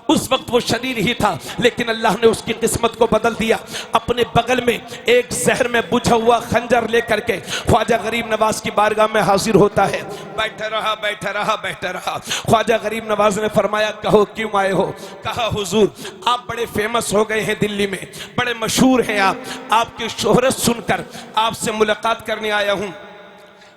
उस वक्त वो शरीर ही था, लेकिन अल्लाह ने उसकी किस्मत को बदल दिया। अपने बगल में एक जहर में बुझा हुआ खंजर लेकर के ख्वाजा गरीब नवाज की बारगाह में हाजिर होता है। बैठा रहा बैठा रहा बैठा रहा। ख्वाजा गरीब नवाज ने फरमाया कहो क्यों आए हो? कहा हुजूर आप बड़े फेमस हो गए हैं, दिल्ली में बड़े मशहूर हैं आप, आपकी शोहरत सुनकर आपसे मुलाकात करने आया हूँ,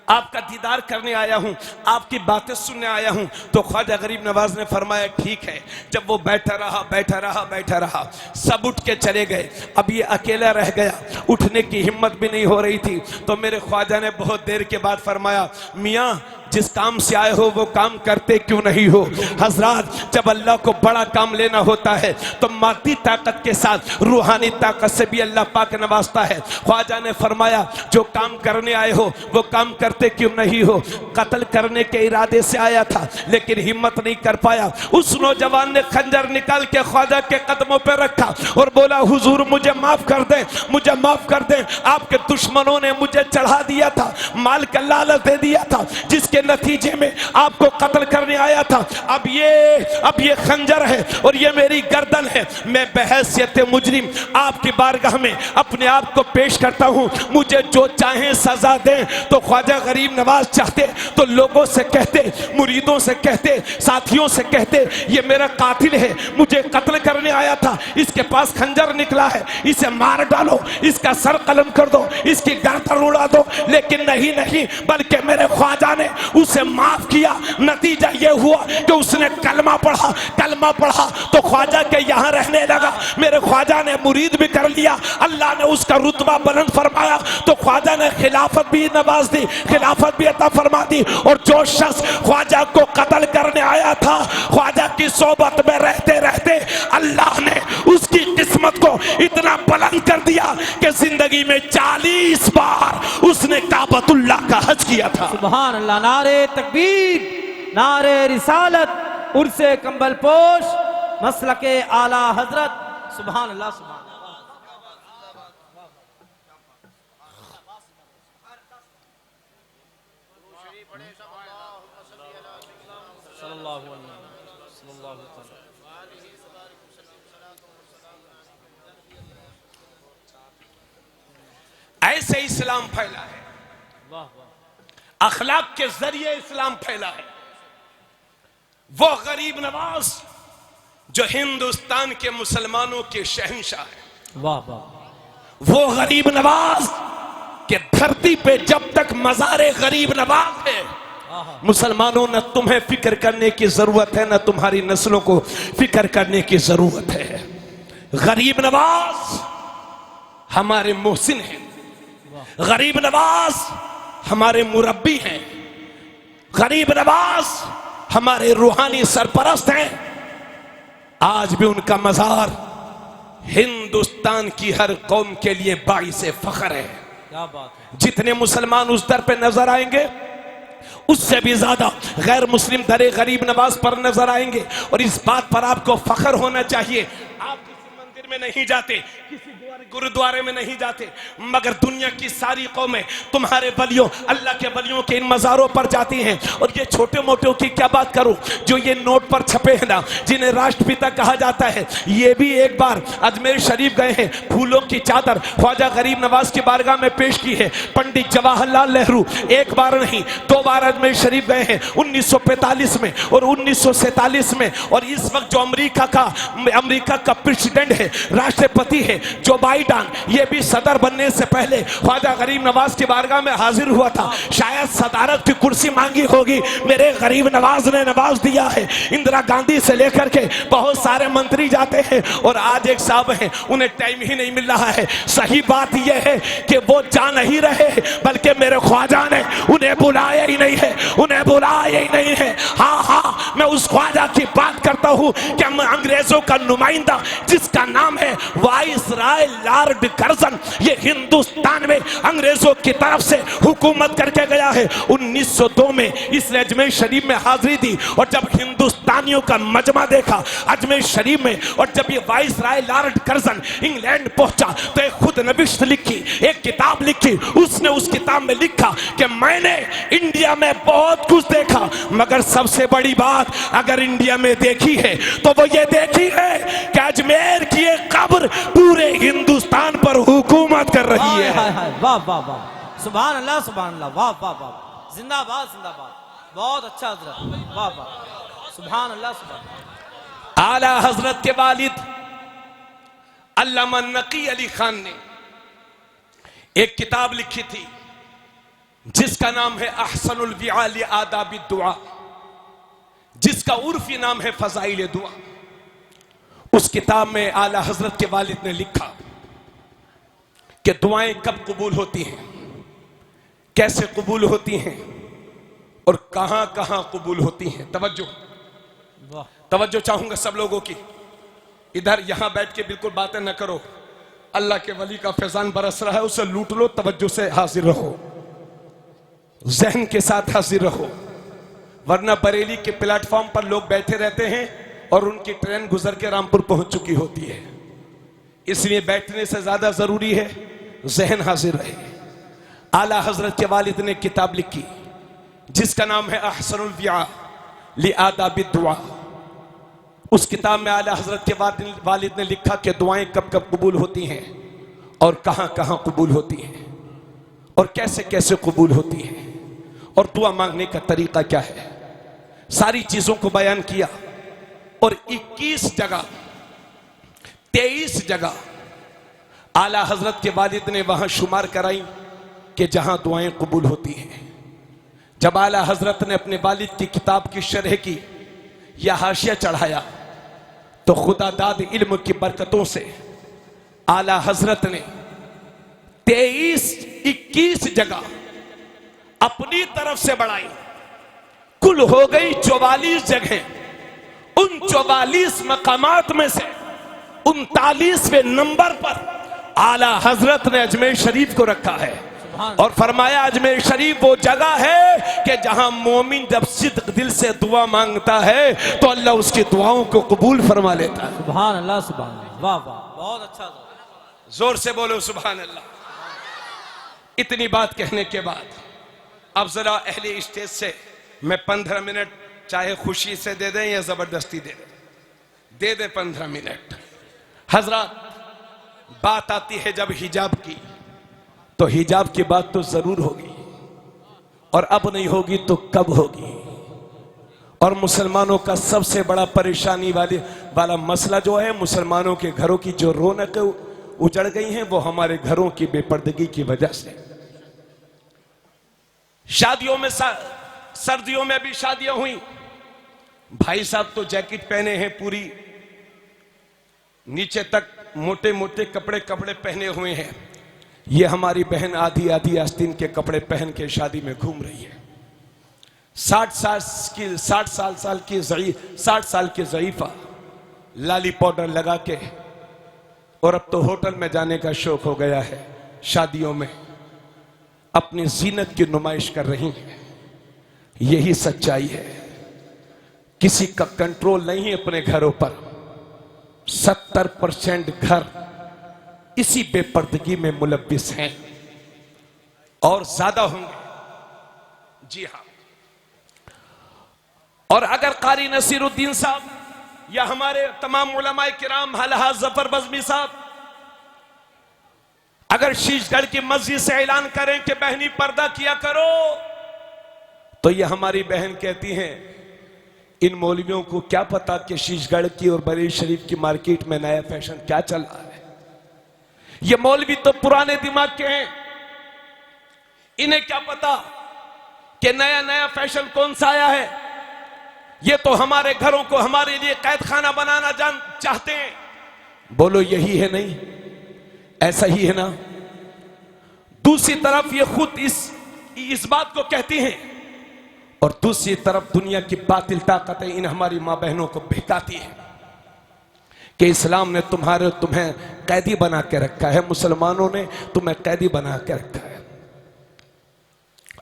आपका दीदार करने आया हूं, आपकी बातें सुनने आया हूं। तो ख्वाजा गरीब नवाज ने फरमाया ठीक है। जब वो बैठा रहा बैठा रहा बैठा रहा, सब उठ के चले गए। अब ये अकेला रह गया, उठने की हिम्मत भी नहीं हो रही थी। तो मेरे ख्वाजा ने बहुत देर के बाद फरमाया मियाँ जिस काम से आए हो वो काम करते क्यों नहीं हो। हजरात, जब अल्लाह को बड़ा काम लेना होता है तो मादी ताकत के साथ रूहानी ताकत से भी अल्लाह पाक नवाजता है। ख्वाजा ने फरमाया, जो काम करने आए हो वो काम करते क्यों नहीं हो। कत्ल करने के इरादे से आया था लेकिन हिम्मत नहीं कर पाया। उस नौजवान ने खंजर निकाल के ख्वाजा के कदमों पर रखा और बोला, हुजूर मुझे माफ कर दे, मुझे माफ कर दे। आपके दुश्मनों ने मुझे चढ़ा दिया था, माल का लालच दे दिया था, जिसके नतीजे में आपको कत्ल करने आया था। अब ये खंजर है और ये मेरी गर्दन है। मैं बहैसियत मुजरिम आपकी बारगाह में अपने आप को पेश करता हूँ। मुझे जो चाहे सजा दें। तो ख्वाजा गरीब नवाज चाहते तो लोगों से कहते, मुरीदों से कहते, साथियों से कहते, ये मेरा कातिल है, मुझे कत्ल करने आया था, इसके पास खंजर निकला है, इसे मार डालो, इसका सर कलम कर दो, इसकी गर्दन उड़ा दो। लेकिन नहीं, बल्कि मेरे ख्वाजा ने उसे माफ किया। नतीजा ये हुआ कि उसने कलमा पढ़ा तो ख्वाजा के यहाँ रहने लगा। मेरे ख्वाजा ने मुरीद भी कर लिया, अल्लाह ने उसका रुतबा बुलंद फरमाया। तो ख्वाजा ने खिलाफत भी नवाज दी, खिलाफत भी अता फरमा दी। और जो शख्स ख्वाजा को कत्ल करने आया था, ख्वाजा की सोबत में रहते रहते अल्लाह ने उसकी किस्मत को इतना बुलंद कर दिया कि जिंदगी में 40 बार उसने काबतुल्लाह का हज किया था। सुभान अल्लाह। नारे तकबीर, नारे रिसालत, उर्से कंबल पोश, मसलके आला हजरत। सुभान अल्लाह, सुभान अल्लाह। ऐसे इस्लाम फैला है, अखलाक के जरिए इस्लाम फैला है। वो गरीब नवाज जो हिंदुस्तान के मुसलमानों के शहंशाह है, वाह वाह। वो गरीब नवाज के धरती पे जब तक मज़ारे गरीब नवाज है, मुसलमानों न तुम्हें फिक्र करने की जरूरत है, न तुम्हारी नस्लों को फिक्र करने की जरूरत है। गरीब नवाज हमारे मोहसिन हैं, गरीब नवाज हमारे मुरब्बी हैं, गरीब नवाज हमारे रूहानी सरपरस्त हैं। आज भी उनका मज़ार हिंदुस्तान की हर कौम के लिए बाइसे फख्र है। क्या बात है। जितने मुसलमान उस दर पे नजर आएंगे उससे भी ज्यादा गैर मुस्लिम दरे गरीब नवाज पर नजर आएंगे। और इस बात पर आपको फख्र होना चाहिए। आप किसी मंदिर में नहीं जाते, किसी गुरुद्वारे में नहीं जाते, मगर दुनिया की सारी कौमें तुम्हारे वलियों, अल्लाह के वलियों के इन मज़ारों पर जाती हैं। और ये छोटे मोटों की क्या बात करूं, जो ये नोट पर छपे हैं ना, जिन्हें राष्ट्रपिता कहा जाता है, ये भी एक बार अजमेर शरीफ गए हैं, फूलों की चादर ख्वाजा गरीब नवाज की बारगाह में पेश की है। पंडित जवाहरलाल नेहरू एक बार नहीं 2 बार अजमेर शरीफ गए हैं, 1945 में और 1947 में। और इस वक्त जो अमेरिका का प्रेसिडेंट है, राष्ट्रपति है, जो बाइडेन, ये भी सदर बनने से पहले ख्वाजा गरीब नवाज की बारगाह में हाजिर हुआ था। शायद सदारत की कुर्सी मांगी होगी, मेरे गरीब नवाज ने नवाज दिया है। इंदिरा गांधी से लेकर के बहुत सारे मंत्री जाते हैं और आज एक साहब हैं, उन्हें टाइम ही नहीं मिल रहा है। सही बात यह है कि वो जा नहीं रहे, बल्कि मेरे ख्वाजा ने उन्हें बुलाया ही नहीं है, उन्हें बुलाया ही नहीं है। हाँ, मैं उस ख्वाजा की बात करता हूँ कि अंग्रेजों का नुमाइंदा जिसका नाम है वाइसराय लॉर्ड कर्जन, ये हिंदुस्तान में अंग्रेजों की तरफ से हुकूमत करके गया है। 1902 में इस अजमेर शरीफ में हाजिरी दी और जब हिंदुस्तानियों का मजमा देखा अजमेर शरीफ में, और जब ये वाइसराय लॉर्ड कर्जन इंग्लैंड पहुंचा तो एक खुद नविश्त लिखी, एक किताब लिखी। उसने उस किताब में लिखा कि मैंने इंडिया में बहुत कुछ देखा, मगर सबसे बड़ी बात अगर इंडिया में देखी है तो वो ये देखी है कि अजमेर की एक कब्र पूरे हिंदुस्तान पर हुकूमत कर रही है। वाह वाह वाह, सुभान अल्लाह, सुभान अल्लाह, वाह वाह वाह, जिंदाबाद जिंदाबाद, बहुत अच्छा हजरत, वाह वाह, सुभान अल्लाह, सुभान। आला हजरत के वालिद अल्लामा नकी अली खान ने एक किताब लिखी थी जिसका नाम है अहसनुल विआल आदाबि दुआ, जिसका उर्फी नाम है फजाइल दुआ। उस किताब में आला हजरत के वालिद ने लिखा कि दुआएं कब कबूल होती हैं, कैसे कबूल होती हैं, और कहां कहां कबूल होती हैं। तवज्जो वाह, तवज्जो चाहूंगा सब लोगों की। इधर यहां बैठ के बिल्कुल बातें न करो। अल्लाह के वली का फैजान बरस रहा है, उसे लूट लो। तवज्जो से हाजिर रहो, जहन के साथ हाजिर रहो, वरना बरेली के प्लेटफॉर्म पर लोग बैठे रहते हैं और उनकी ट्रेन गुजर के रामपुर पहुंच चुकी होती है। इसलिए बैठने से ज्यादा जरूरी है जहन हाजिर रहे। आला हजरत के वालिद ने किताब लिखी जिसका नाम है अहसनुल बिया लि आदाबि दुआ। उस किताब में आला हजरत के वालिद ने लिखा कि दुआएं कब कब कबूल होती हैं और कहां कहां कबूल होती हैं और कैसे कैसे कबूल होती हैं और दुआ मांगने का तरीका क्या है। सारी चीजों को बयान किया और 21 जगह 23 जगह आला हजरत के वालिद ने वहां शुमार कराई कि जहां दुआएं कबूल होती हैं। जब आला हजरत ने अपने वालिद की किताब की शरह की या हाशिया चढ़ाया तो खुदा दाद इल्म की बरकतों से आला हजरत ने 23-21 जगह अपनी तरफ से बढ़ाई। कुल हो गई 44 जगह। उन 44 मकामात में से 39वें नंबर पर आला हजरत ने अजमेर शरीफ को रखा है और फरमाया अजमेर शरीफ वो जगह है कि जहां मोमिन जब सिद्क दिल से दुआ मांगता है तो अल्लाह उसकी दुआओं को कबूल फरमा लेता है। सुभान अल्लाह, सुभान अल्लाह, वाह वाह, बहुत अच्छा। जोर से बोलो सुभान अल्लाह। इतनी बात कहने के बाद अब जरा अहले स्टेज से मैं 15 मिनट, चाहे खुशी से दे दें या जबरदस्ती दे दे 15 मिनट। हजरत, बात आती है जब हिजाब की तो हिजाब की बात तो जरूर होगी और अब नहीं होगी तो कब होगी। और मुसलमानों का सबसे बड़ा परेशानी वाला मसला जो है, मुसलमानों के घरों की जो रौनक उजड़ गई हैं वो हमारे घरों की बेपर्दगी की वजह से। शादियों में सर्दियों में भी शादियां हुई, भाई साहब तो जैकेट पहने हैं, पूरी नीचे तक मोटे मोटे कपड़े पहने हुए हैं। ये हमारी बहन आधी आधी आस्तीन के कपड़े पहन के शादी में घूम रही है। 60 साल की ज़ईफा लाली पाउडर लगा के, और अब तो होटल में जाने का शौक हो गया है, शादियों में अपनी जीनत की नुमाइश कर रही हैं। यही सच्चाई है। किसी का कंट्रोल नहीं है अपने घरों पर। 70% घर इसी बेपर्दगी में मुलव्विस हैं और ज्यादा होंगे। जी हां। और अगर कारी नसीरुद्दीन साहब या हमारे तमाम उलमाए किराम, हलहा जफर बज़मी साहब, अगर शीशगढ़ की मस्जिद से ऐलान करें कि बहनी पर्दा किया करो, तो ये हमारी बहन कहती हैं इन मौलवियों को क्या पता कि शीशगढ़ की और बरेली शरीफ की मार्केट में नया फैशन क्या चल रहा है। ये मौलवी तो पुराने दिमाग के हैं, इन्हें क्या पता कि नया नया फैशन कौन सा आया है। ये तो हमारे घरों को हमारे लिए कैद खाना बनाना चाहते हैं। बोलो यही है? नहीं, ऐसा ही है ना। दूसरी तरफ ये खुद इस बात को कहती हैं और दूसरी तरफ दुनिया की बातिल ताकतें इन हमारी मां बहनों को बहकाती है कि इस्लाम ने तुम्हें कैदी बना के रखा है, मुसलमानों ने तुम्हें कैदी बना के रखा है।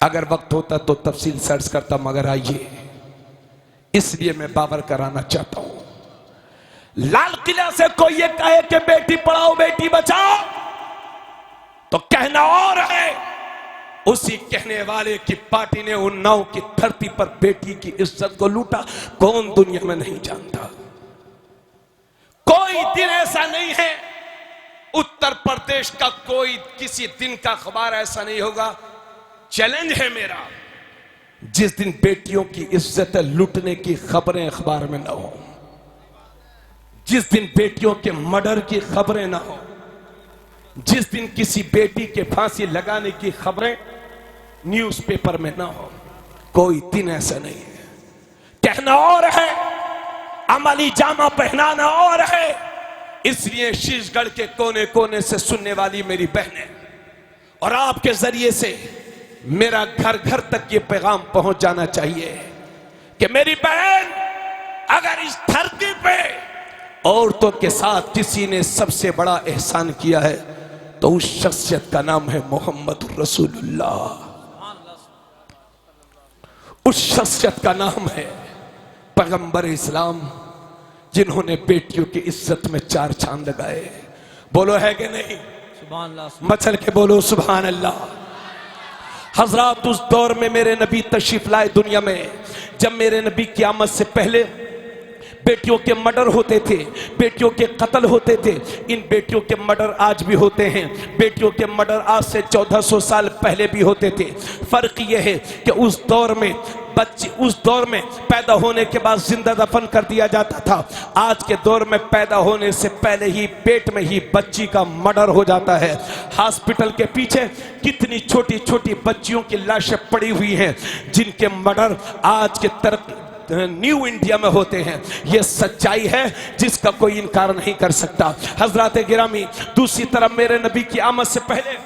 अगर वक्त होता तो तफसील सर्च करता, मगर आइए, इसलिए मैं बावर कराना चाहता हूं। लाल किला से कोई ये कहे कि बेटी पढ़ाओ बेटी बचाओ तो कहना और है, उसी कहने वाले की पार्टी ने उन्नाव की धरती पर बेटी की इज्जत को लूटा। कौन दुनिया में नहीं जानता। कोई दिन ऐसा नहीं है उत्तर प्रदेश का कोई किसी दिन का अखबार ऐसा नहीं होगा, चैलेंज है मेरा, जिस दिन बेटियों की इज्जत लूटने की खबरें अखबार में ना हो, जिस दिन बेटियों के मर्डर की खबरें ना हो, जिस दिन किसी बेटी के फांसी लगाने की खबरें न्यूज़पेपर में ना हो, कोई दिन ऐसा नहीं है। कहना और है, अमली जामा पहनाना और है। इसलिए शीशगढ़ के कोने कोने से सुनने वाली मेरी बहनें और आपके जरिए से मेरा घर घर तक ये पैगाम पहुंच जाना चाहिए कि मेरी बहन, अगर इस धरती पे औरतों के साथ किसी ने सबसे बड़ा एहसान किया है तो उस शख्सियत का नाम है मोहम्मद रसूलुल्लाह। उस शख्सियत का नाम है पैगंबर इस्लाम, जिन्होंने बेटियों की इज्जत में 4 चांद लगाए। बोलो है कि नहीं? सुभान अल्लाह। मचल के बोलो सुभान अल्लाह। हजरात, उस दौर में मेरे नबी तशरीफ लाए दुनिया में, जब मेरे नबी की आमद से पहले बेटियों के मर्डर होते थे, बेटियों के कत्ल होते थे। इन बेटियों के मर्डर आज भी होते हैं। बेटियों के मर्डर आज से 1400 साल पहले भी होते थे। फर्क यह है कि उस दौर में पैदा होने के बाद जिंदा दफन कर दिया जाता था। आज के दौर में पैदा होने से पहले ही पेट में ही बच्ची का मर्डर हो जाता है। हॉस्पिटल के पीछे कितनी छोटी छोटी बच्चियों की लाशें पड़ी हुई हैं, जिनके मर्डर आज के न्यू इंडिया में होते हैं। यह सच्चाई है जिसका कोई इनकार नहीं कर सकता। हजरात गिरामी, दूसरी तरफ मेरे नबी की आमद से पहले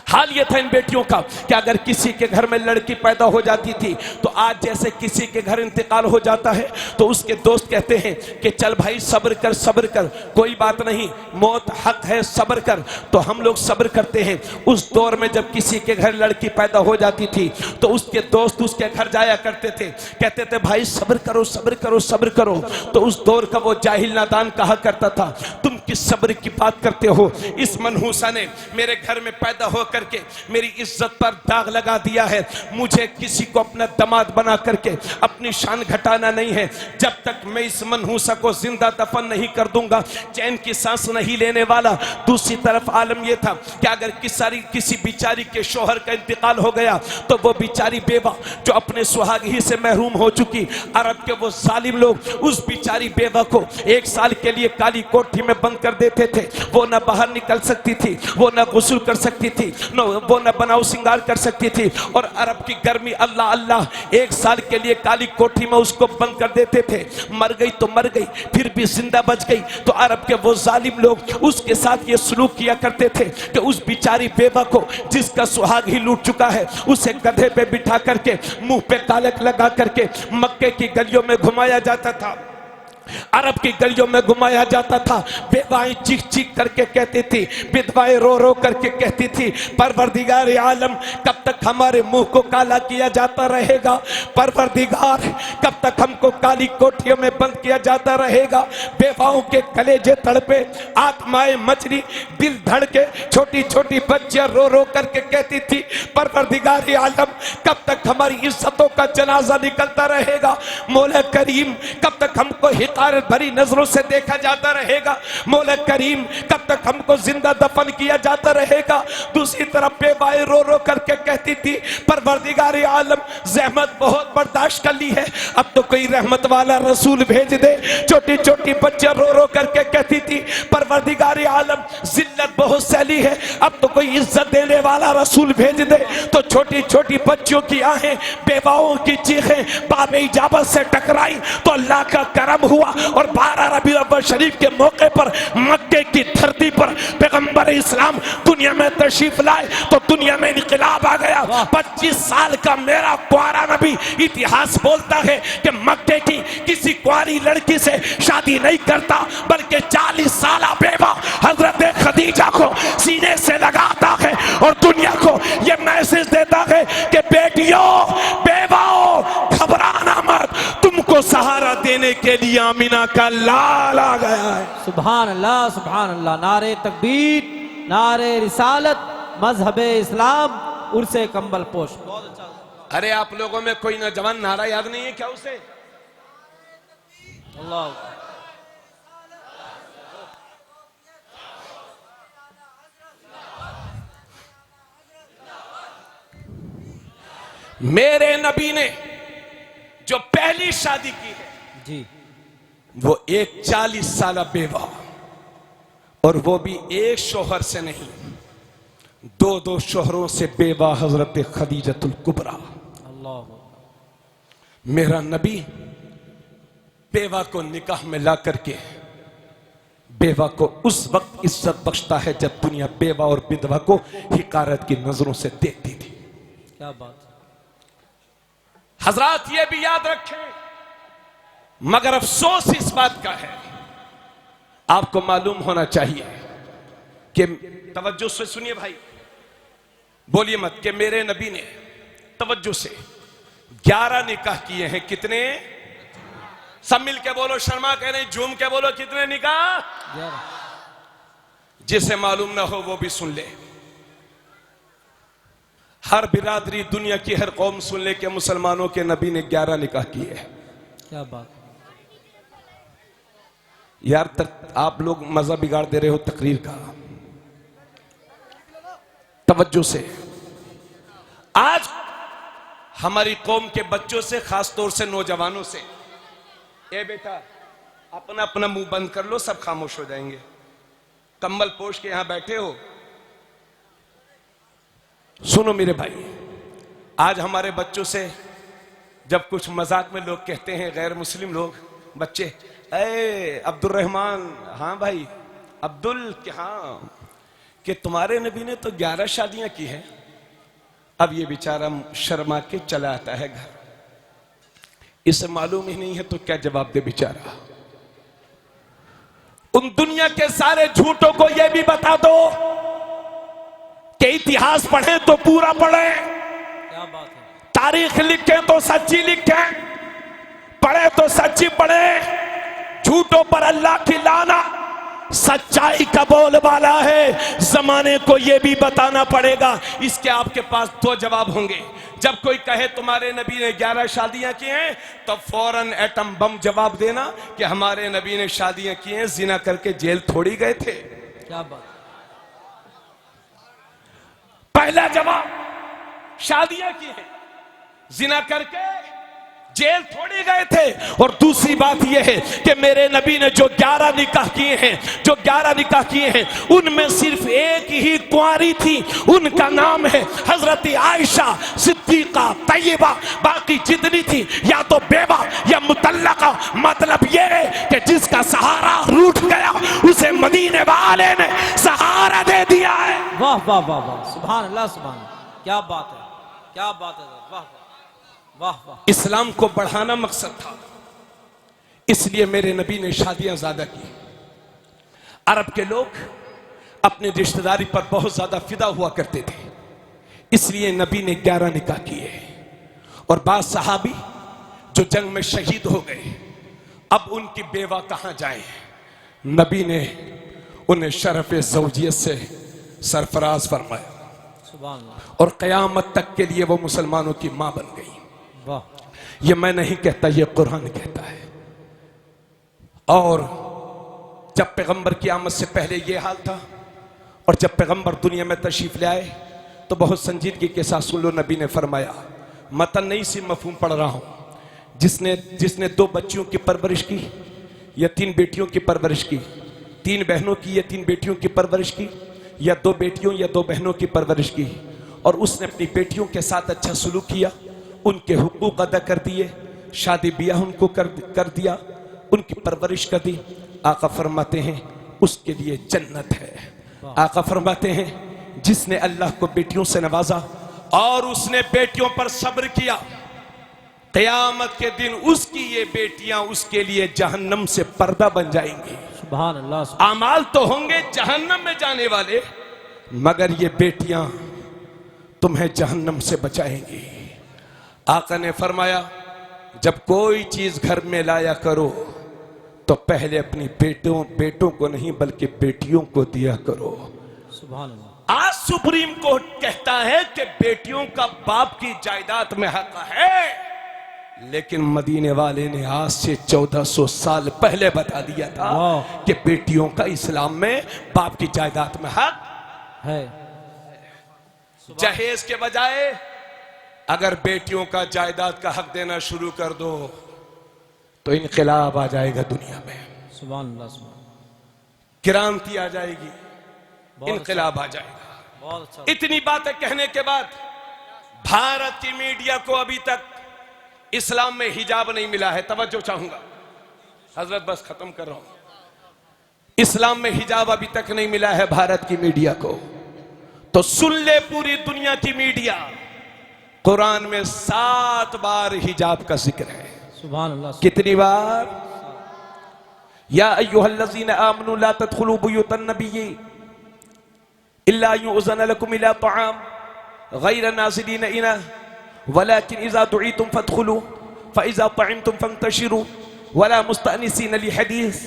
हाल ये था इन बेटियों का कि अगर किसी के घर में लड़की पैदा हो जाती थी तो आज जैसे किसी के घर इंतकाल हो जाता है तो उसके दोस्त कहते हैं कि चल भाई सब्र कर, कोई बात नहीं, मौत हक है, सब्र कर। तो हम लोग सब्र करते हैं। उस दौर में जब किसी के घर लड़की पैदा हो जाती थी तो उसके दोस्त उसके घर जाया करते थे, कहते थे भाई सब्र करो। तो उस दौर का वो जाहिल नादान कहा करता था, तुम किस सब्र की बात करते हो? इस मनहूसा ने मेरे घर में पैदा हो करके मेरी इज्जत पर दाग लगा दिया है। मुझे किसी को अपना दामाद बना करके अपनी शान घटाना नहीं है। जब तक मैं इस मनहूसा को जिंदा दफन नहीं कर दूंगा, चैन की सांस नहीं लेने वाला। दूसरी तरफ आलम यह था कि अगर किसी बिचारी के शोहर का इंतकाल हो गया तो वो बिचारी बेवा जो अपने सुहाग ही से महरूम हो चुकी, अरब के वो जालिम लोग उस बिचारी बेवा को 1 साल के लिए काली कोठी में बंद कर देते थे। वो न बाहर निकल सकती थी, वो न गुस्ल कर सकती थी, वो न बनाओ सिंगार कर सकती थी। और अरब की गर्मी, अल्लाह अल्लाह, 1 साल के लिए काली कोठी में उसको बंद कर देते थे। मर गई तो मर गई, फिर भी जिंदा बच गई। तो अरब के वो जालिम लोग उसके साथ ये सलूक किया करते थे कि उस बिचारी बेवा को, जिसका सुहाग ही लूट चुका है, उसे गधे पे बिठा करके मुंह पे कालक लगा करके मक्के की गलियों में घुमाया जाता था, अरब की गलियों में घुमाया जाता था। बेवाएं चीख चीख करके कहती थी, विधवाएं रो रो करके कहती थी, परवरदिगार आलम कब तक हमारे मुंह को काला किया जाता रहेगा? परवरदिगार कब तक हमको काली कोठियों में बंद किया जाता रहेगा? बेवाओं के कलेजे तड़पे, आत्माएं मचली, दिल धड़के, छोटी छोटी बच्चियां रो रो करके कहती थी, परवरदिगार आलम कब तक हमारी इज्जतों का जनाजा निकलता रहेगा? मौला करीम कब तक हमको हिकारत भरी नजरों से देखा जाता रहेगा? मौला करीम कब तक हमको जिंदा दफन किया जाता रहेगा? दूसरी तरफ बेवाएं रो रो करके कहती थी, परवरदिगार आलम ज़हमत बहुत बर्दाश्त कर ली है, अब तो कोई रहमत वाला रसूल भेज दे। छोटी छोटी बच्चियां रो रो करके कहती थी, परवरदिगार आलम जिल्लत बहुत सहली है, अब तो कोई इज्जत देने वाला रसूल भेज दे। तो छोटी छोटी बच्चियों की आहें, बेवाओं की चीखें बाब इजाबत से टकराई तो अल्लाह का करम हुआ और 12 रबीउल अव्वल शरीफ के मौके पर मक्के की धरती पर पैगंबर इस्लाम दुनिया में तशरीफ लाए तो दुनिया में इनकलाब आ गया। 25 साल का मेरा कुआरा नबी, इतिहास बोलता है कि मक्के की किसी कुआरी लड़की से शादी नहीं करता, बल्कि 40 साल बेवा हजरत खदीजा को सीने से लगाता है और दुनिया को यह मैसेज देता है कि बेटियों, बेवाओं, घबराना मत, तुमको सहारा देने के लिए आमीना का लाल आ गया है। सुभान अल्लाह, सुभान अल्लाह। नारे तकबीर, नारे रिसालत, मजहबे इस्लाम, उर्से कंबल पोश। बहुत अच्छा। अरे आप लोगों में कोई नौजवान नारा याद नहीं है क्या उसे? अल्लाह। मेरे नबी ने जो पहली शादी की है जी, वो एक 40 साल बेवा, और वो भी एक शोहर से नहीं, 2 शोहरों से बेवा, हजरत खदीजतुल कुबरा। अल्लाह। मेरा नबी बेवा को निकाह में ला करके बेवा को उस वक्त इज्जत बख्शता है जब दुनिया बेवा और विधवा को हिकारत की नजरों से देखती थी। क्या बात है। हजरात ये भी याद रखें, मगर अफसोस इस बात का है, आपको मालूम होना चाहिए कि तवज्जो से सुनिए भाई, बोलिए मत, कि मेरे नबी ने तवज्जो से 11 निकाह किए हैं। कितने? सब मिल के बोलो, शर्मा कह रहे, झूम के बोलो, कितने निकाह? 11। जिसे मालूम ना हो वो भी सुन ले, हर बिरादरी, दुनिया की हर कौम सुन ले कि मुसलमानों के नबी ने 11 निकाह किए हैं। क्या बात। यार आप लोग मजा बिगाड़ दे रहे हो तकरीर का। तवज्जो से, आज हमारी कौम के बच्चों से, खास तौर से नौजवानों से, ए बेटा अपना अपना मुंह बंद कर लो, सब खामोश हो जाएंगे। कंबल पोष के यहां बैठे हो, सुनो मेरे भाई, आज हमारे बच्चों से जब कुछ मजाक में लोग कहते हैं, गैर मुस्लिम लोग बच्चे, ए अब्दुल रहमान, हाँ भाई अब्दुल, हाँ कि तुम्हारे नबी ने तो 11 शादियां की हैं। अब ये बेचारा शर्मा के चला आता है घर, इसे मालूम ही नहीं है तो क्या जवाब दे बेचारा। उन दुनिया के सारे झूठों को यह भी बता दो कि इतिहास पढ़े तो पूरा पढ़े, क्या बात है। तारीख लिखे तो सच्ची लिखे, पढ़े तो सच्ची पढ़े। झूठों पर अल्लाह की लाना, सच्चाई का बोलबाला है। जमाने को यह भी बताना पड़ेगा। इसके आपके पास 2 जवाब होंगे। जब कोई कहे तुम्हारे नबी ने 11 शादियां की हैं, तो फौरन एटम बम जवाब देना कि हमारे नबी ने शादियां की हैं, जिना करके जेल थोड़ी गए थे। क्या बात। पहला जवाब, शादियां की हैं, जिना करके जेल थोड़ी गए थे। और दूसरी बात यह है कि मेरे नबी ने जो 11 निकाह किए हैं, जो 11 निकाह किए हैं, उनमें सिर्फ एक ही कुंवारी थी, उनका नाम है हजरत आयशा सिद्दीका तैयबा। बाकी जितनी थी या तो बेवा या मुतल्लका। मतलब यह है कि जिसका सहारा रूठ गया उसे मदीने वाले ने सहारा दे दिया है। वाह वाह वाह वाह, सुभान अल्लाह, सुभान अल्लाह। क्या बात है, क्या बात है। वाह वाह वाह वाह। इस्लाम को बढ़ाना मकसद था, इसलिए मेरे नबी ने शादियां ज्यादा की। अरब के लोग अपनी रिश्तेदारी पर बहुत ज्यादा फिदा हुआ करते थे, इसलिए नबी ने 11 निकाह किए। और बाद सहाबी जो जंग में शहीद हो गए, अब उनकी बेवा कहां जाए? नबी ने उन्हें शरफ ज़ौजियत से सरफराज फरमाया, सुभान अल्लाह। और क़यामत तक के लिए वो मुसलमानों की मां बन गई। वाह। ये मैं नहीं कहता, ये कुरान कहता है। और जब पैगंबर की आमद से पहले ये हाल था, और जब पैगंबर दुनिया में तशरीफ ले आए तो बहुत संजीदगी के साथ सुन लो, नबी ने फरमाया, मतन नहीं सी मफहूम पढ़ रहा हूं, जिसने 2 बच्चियों की परवरिश की या 3 बेटियों की परवरिश की, 3 बहनों की या 3 बेटियों की परवरिश की, या 2 बेटियों या 2 बहनों की परवरिश की, और उसने अपनी बेटियों के साथ अच्छा सलूक किया, उनके हुकूक अदा कर दिए, शादी ब्याह उनको कर दिया, उनकी परवरिश कर दी, आका फरमाते हैं उसके लिए जन्नत है। आका फरमाते हैं जिसने अल्लाह को बेटियों से नवाजा और उसने बेटियों पर सब्र किया, क़यामत के दिन उसकी ये बेटियां उसके लिए जहन्नम से पर्दा बन जाएंगी। सुभान अल्लाह। आमाल तो होंगे जहन्नम में जाने वाले, मगर ये बेटियां तुम्हें जहन्नम से बचाएंगी। आका ने फरमाया, जब कोई चीज घर में लाया करो तो पहले अपनी बेटों को नहीं बल्कि बेटियों को दिया करो। सुभान अल्लाह। आज सुप्रीम कोर्ट कहता है कि बेटियों का बाप की जायदाद में हक है, लेकिन मदीने वाले ने आज से 1400 साल पहले बता दिया था कि बेटियों का इस्लाम में बाप की जायदाद में हक है। जहेज के बजाय अगर बेटियों का जायदाद का हक देना शुरू कर दो तो इनकलाब आ जाएगा दुनिया में, सुभान अल्लाह, सुभान। क्रांति आ जाएगी, इनकलाब आ जाएगा। बहुत अच्छा। इतनी बातें कहने के बाद भारत की मीडिया को अभी तक इस्लाम में हिजाब नहीं मिला है। तवज्जो चाहूंगा हजरत, बस खत्म कर रहा हूं। इस्लाम में हिजाब अभी तक नहीं मिला है भारत की मीडिया को, तो सुन ले पूरी दुनिया की मीडिया, कुरान में 7 बार हिजाब का जिक्र है। सुभान अल्लाह। कितनी बार? या अय्युहल्लज़ीना आमनू ला तदखुलू बुयूतन नबिय्यी इल्ला युज़न लकुम इला तआम गैर नाज़िरीन इनह वलाकिन इज़ा दुईतुम फदखुलू फ़इज़ा तअमतुम फंतशिरू वला मुस्तअनिसीन लिहदीस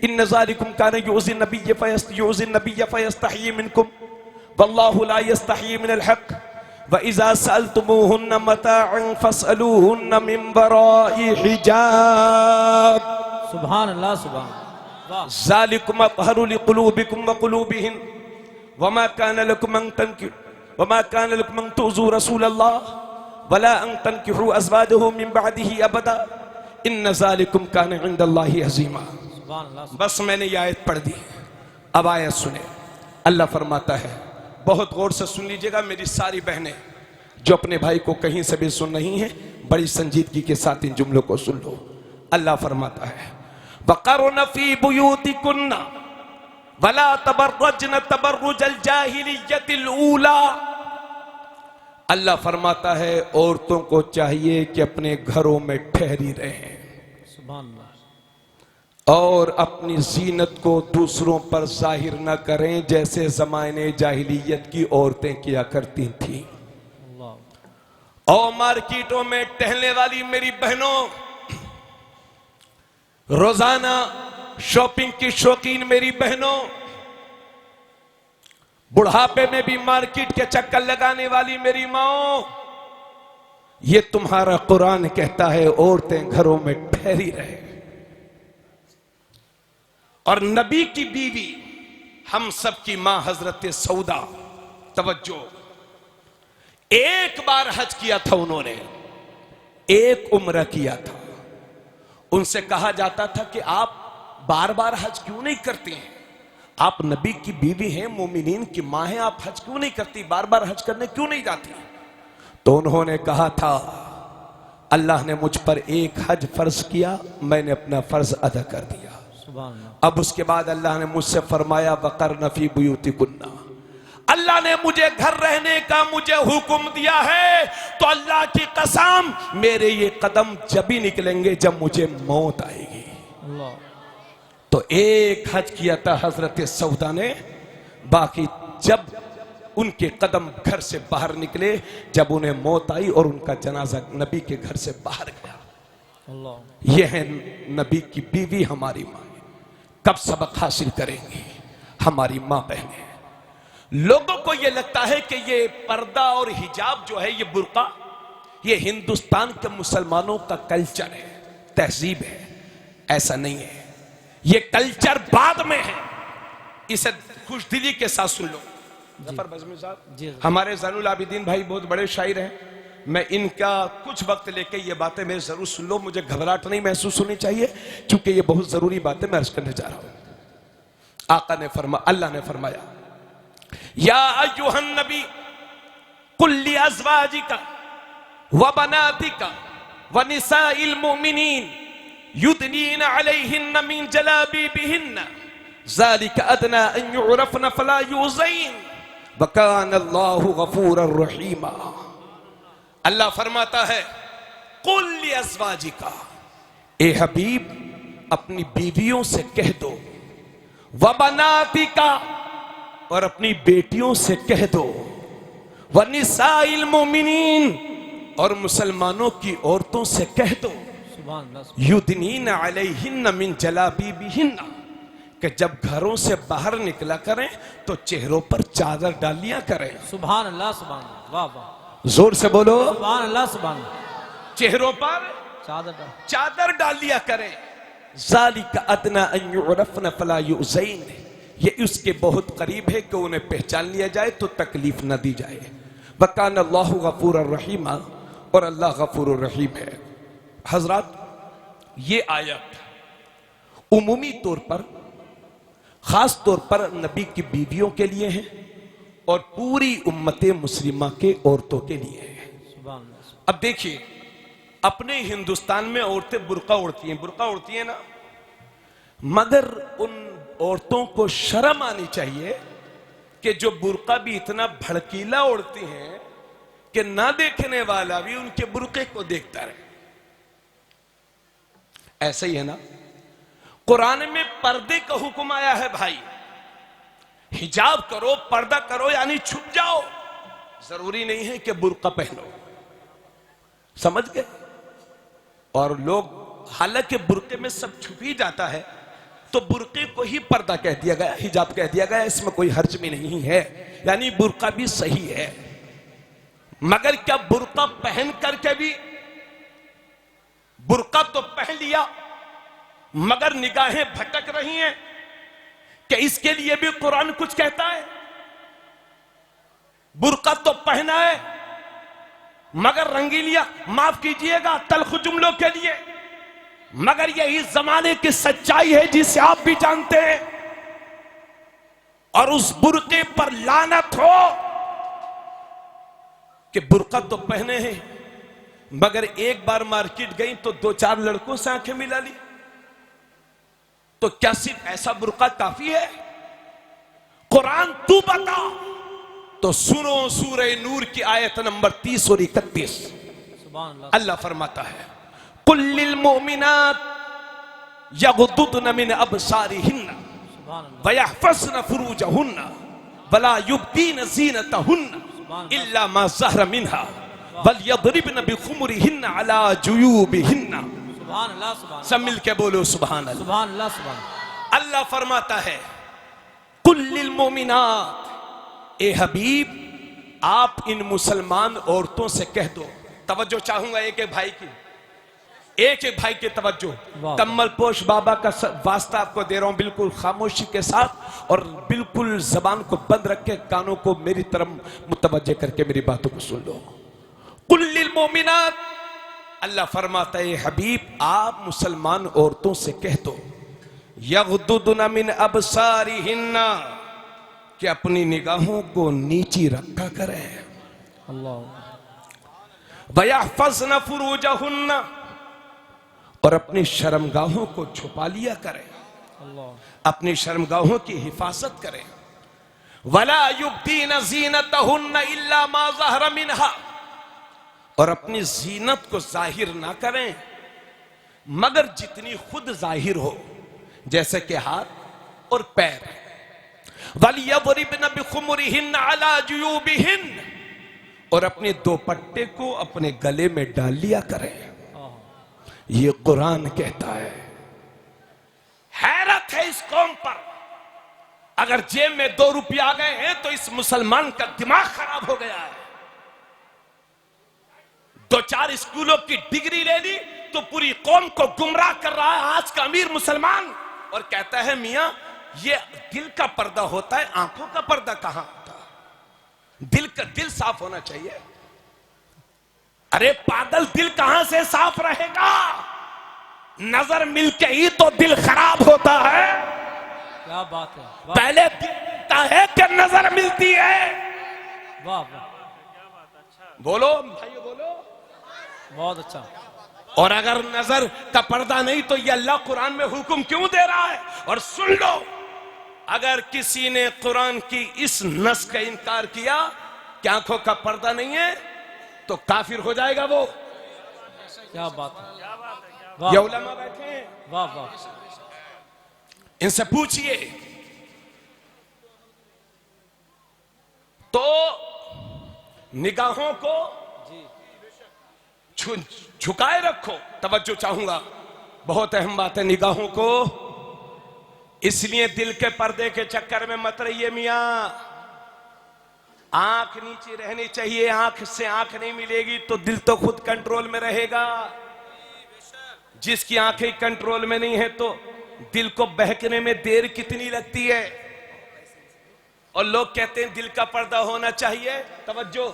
इन ज़ालिकुम काना युज़िन नबिय्य फयस्तहयी मिनकुम वल्लाहु ला यस्तहयी मिनल हक़ व इज़ा सअलतुमूहुन्ना मताअन फस्अलूहुन्ना मिन वराइ हिजाब। सुभान अल्लाह। सुभान अल्लाह। ज़ालिकुम अत्हरु लिक़ुलूबिकुम व क़ुलूबिहिन वमा कान लकुम अन तुज़ू रसूलल्लाह वला अन तनकिहू अज़वाजहू मिन बअदिही अबदा इन्न ज़ालिकुम कान इंदल्लाहि अज़ीमा। सुभान अल्लाह। बस मैंने ये आयत पढ़ दी, अब आयत सुने। अल्लाह फरमाता है, बहुत गौर से सुन लीजिएगा मेरी सारी बहनें जो अपने भाई को कहीं से भी सुन रही हैं, बड़ी संजीदगी के साथ इन जुमलों को सुन लो। अल्लाह फरमाता है वक़रन फ़ी बुयूतिकुन्ना वला तबर्रजन तबर्रुजल जाहिलिय्यतिल ऊला। अल्लाह फरमाता है औरतों को चाहिए कि अपने घरों में ठहरी रहें सुभान अल्लाह और अपनी जीनत को दूसरों पर जाहिर न करें जैसे ज़माने जाहिलियत की औरतें किया करती थीं। और मार्केटों में टहलने वाली मेरी बहनों, रोजाना शॉपिंग की शौकीन मेरी बहनों, बुढ़ापे में भी मार्केट के चक्कर लगाने वाली मेरी माओ, ये तुम्हारा कुरान कहता है औरतें घरों में ठहरी रहे। और नबी की बीवी हम सब की मां हजरत सऊदा, तवज्जो, एक बार हज किया था उन्होंने, एक उम्रा किया था। उनसे कहा जाता था कि आप बार बार हज क्यों नहीं करती हैं? आप नबी की बीवी हैं, मोमिनीन की मां हैं, आप हज क्यों नहीं करती, बार बार हज करने क्यों नहीं जाती? तो उन्होंने कहा था अल्लाह ने मुझ पर एक हज फर्ज किया, मैंने अपना फर्ज अदा कर दिया। अब उसके बाद अल्लाह ने मुझसे फरमाया वक़रन फ़ी बुयूतिकुन्ना, अल्लाह ने मुझे घर रहने का मुझे हुक्म दिया है, तो अल्लाह की कसम मेरे ये कदम जब ही निकलेंगे जब मुझे मौत आएगी। तो एक हज किया था हजरत सऊदा ने, बाकी जब उनके कदम घर से बाहर निकले, जब उन्हें मौत आई और उनका जनाजा नबी के घर से बाहर गया। यह है नबी की बीवी हमारी माँ। कब सबक हासिल करेंगी हमारी माँ बहनें? लोगों को यह लगता है कि ये पर्दा और हिजाब जो है, ये बुर्का, ये हिंदुस्तान के मुसलमानों का कल्चर है, तहजीब है। ऐसा नहीं है, ये कल्चर बाद में है। इसे खुशदिली के साथ सुन लो। जफर बज़मी साहब, हमारे ज़ैनुल आबिदीन भाई बहुत बड़े शायर हैं, मैं इनका कुछ वक्त लेके ये बातें मेरे जरूर सुन लो, मुझे घबराहट नहीं महसूस होनी चाहिए, क्योंकि ये बहुत जरूरी बातें मैं अर्ज करने जा रहा हूं। आका ने अल्लाह ने फरमाया या अय्युहन नबी कुल लि अज़वाजिका व बनातिका व निसाइल मुमिनीन युदनीन अलैहिन्न मिन जलाबीबिहिन्न ज़ालिका अदना अन युरफन फला युज़ैन व कान अल्लाहु गफूरर रहीमा। अल्लाह फरमाता है कुल लि अज़वाजिका, ए हबीब अपनी बीवियों से कह दो, व बनातिका और अपनी बेटियों से कह दो, व निसाइल मोमिनीन और मुसलमानों की औरतों से कह दो, युदनीन अलैहिन्न मिन जलाबीबिहिन्न, कि जब घरों से बाहर निकला करें तो चेहरों पर चादर डालियां करें। सुभान अल्लाह, सुभान अल्लाह, वाह वाह, जोर से बोलो सुभान अल्लाह, सुभान अल्लाह। चेहरों पर चादर डाल लिया करें। ज़ालिका अदना अन युरफन फला युज़ैन, ये उसके बहुत करीब है कि उन्हें पहचान लिया जाए तो तकलीफ न दी जाए। वकान अल्लाहु गफूरर रहीमा, और अल्लाह गफूरुर रहीम है। हजरात, ये आयत उमूमी तौर पर, खास तौर पर नबी की बीवियों के लिए है और पूरी उम्मते मुस्लिमा के औरतों के लिए है। अब देखिए, अपने हिंदुस्तान में औरतें बुर्का ओढ़ती हैं ना, मगर उन औरतों को शर्म आनी चाहिए कि जो बुर्का भी इतना भड़कीला ओढ़ती हैं कि ना देखने वाला भी उनके बुर्के को देखता रहे। ऐसा ही है ना, कुरान में पर्दे का हुक्म आया है भाई, हिजाब करो, पर्दा करो, यानी छुप जाओ। जरूरी नहीं है कि बुर्का पहनो, समझ गए। और लोग हालांकि बुर्के में सब छुप ही जाता है, तो बुर्के को ही पर्दा कह दिया गया, हिजाब कह दिया गया, इसमें कोई हर्ज भी नहीं है, यानी बुर्का भी सही है। मगर क्या बुर्का पहन करके भी, बुर्का तो पहन लिया मगर निगाहें भटक रही हैं, क्या इसके लिए भी कुरान कुछ कहता है? बुर्का तो पहना है मगर रंगीलिया, माफ कीजिएगा तल्ख जुमलों के लिए, मगर यही जमाने की सच्चाई है जिसे आप भी जानते हैं। और उस बुर्के पर लानत हो कि बुर्का तो पहने हैं मगर एक बार मार्केट गई तो 2-4 लड़कों से आंखें मिला ली, तो क्या सिर्फ ऐसा बुर्का काफी है? कुरान तू बता। तो सुनो सूरह नूर की आयत नंबर 30 और 31, अल्लाह फरमाता है, कुल्लिल मोमिनात यगुद्दुन मिन अबसारिहिन्ना व यहफज़न फुरूजहुन्ना वला युब्दीन ज़ीनतहुन्ना इल्ला मा ज़हरा मिन्हा वल यदरिबन बिखुमुरिहिन्ना अला जुयूबिहिन्ना। सब मिल के बोलो सुभान अल्लाह। सुभान अल्लाह, सुभान। अल्लाह फरमाता है, कुल्लिल मोमिनात, ए हबीब आप इन मुसलमान औरतों से कह दो। तवज्जो चाहूंगा एक एक भाई की, एक एक भाई की तवज्जो। कम्मल पोश बाबा का वास्ता आपको दे रहा हूं, बिल्कुल खामोशी के साथ और बिल्कुल जबान को बंद रख के कानों को मेरी तरफ मुतवज्जे करके मेरी बातों को सुन लो। कुल्लिल मोमिनात, अल्लाह फरमाता है हबीब आप मुसलमान औरतों से कह दो, यगुद्दुन मिन अबसारिहिन्ना, कि अपनी निगाहों को नीची रखा करें, अल्लाह। वयहफज़न फुरूजहुन्ना, और अपनी शर्मगाहों को छुपा लिया करें, अल्लाह। अपनी शर्मगाहों की हिफाजत करें। वला युब्दीन ज़ीनतहुन्ना इल्ला मा ज़हरा मिन्हा, और अपनी जीनत को जाहिर ना करें मगर जितनी खुद जाहिर हो, जैसे कि हाथ और पैर। वलियदरिबन बिखुमुरिहिन्ना अला जुयूबिहिन्न, और अपने दुपट्टे को अपने गले में डाल लिया करें। ये कुरान कहता है। हैरत है इस कौम पर, अगर जेब में 2 रुपये आ गए हैं तो इस मुसलमान का दिमाग खराब हो गया है। 2-4 स्कूलों की डिग्री ले ली तो पूरी कौम को गुमराह कर रहा है आज का अमीर मुसलमान, और कहता है मियां ये दिल का पर्दा होता है, आंखों का पर्दा कहां होता है? दिल साफ होना चाहिए। अरे पागल, दिल कहां से साफ रहेगा? नजर मिलके ही तो दिल खराब होता है। क्या बात है, पहले दिल मिलता है कि नजर मिलती है? वाह वाह, बोलो भाइयों बोलो, बहुत अच्छा। और अगर नजर का पर्दा नहीं तो ये अल्लाह कुरान में हुक्म क्यों दे रहा है? और सुन लो, अगर किसी ने कुरान की इस नस का इनकार किया कि आंखों का पर्दा नहीं है तो काफिर हो जाएगा वो। क्या बात है, ये उलमा बैठे हैं, वाह वाह। इनसे पूछिए। तो निगाहों को झुकाए रखो। तवज्जो चाहूंगा, बहुत अहम बात है निगाहों को। इसलिए दिल के पर्दे के चक्कर में मत रहिए मियां। आंख नीचे रहनी चाहिए, आंख से आंख नहीं मिलेगी तो दिल तो खुद कंट्रोल में रहेगा। जिसकी आंखें कंट्रोल में नहीं है तो दिल को बहकने में देर कितनी लगती है। और लोग कहते हैं दिल का पर्दा होना चाहिए। तवज्जो,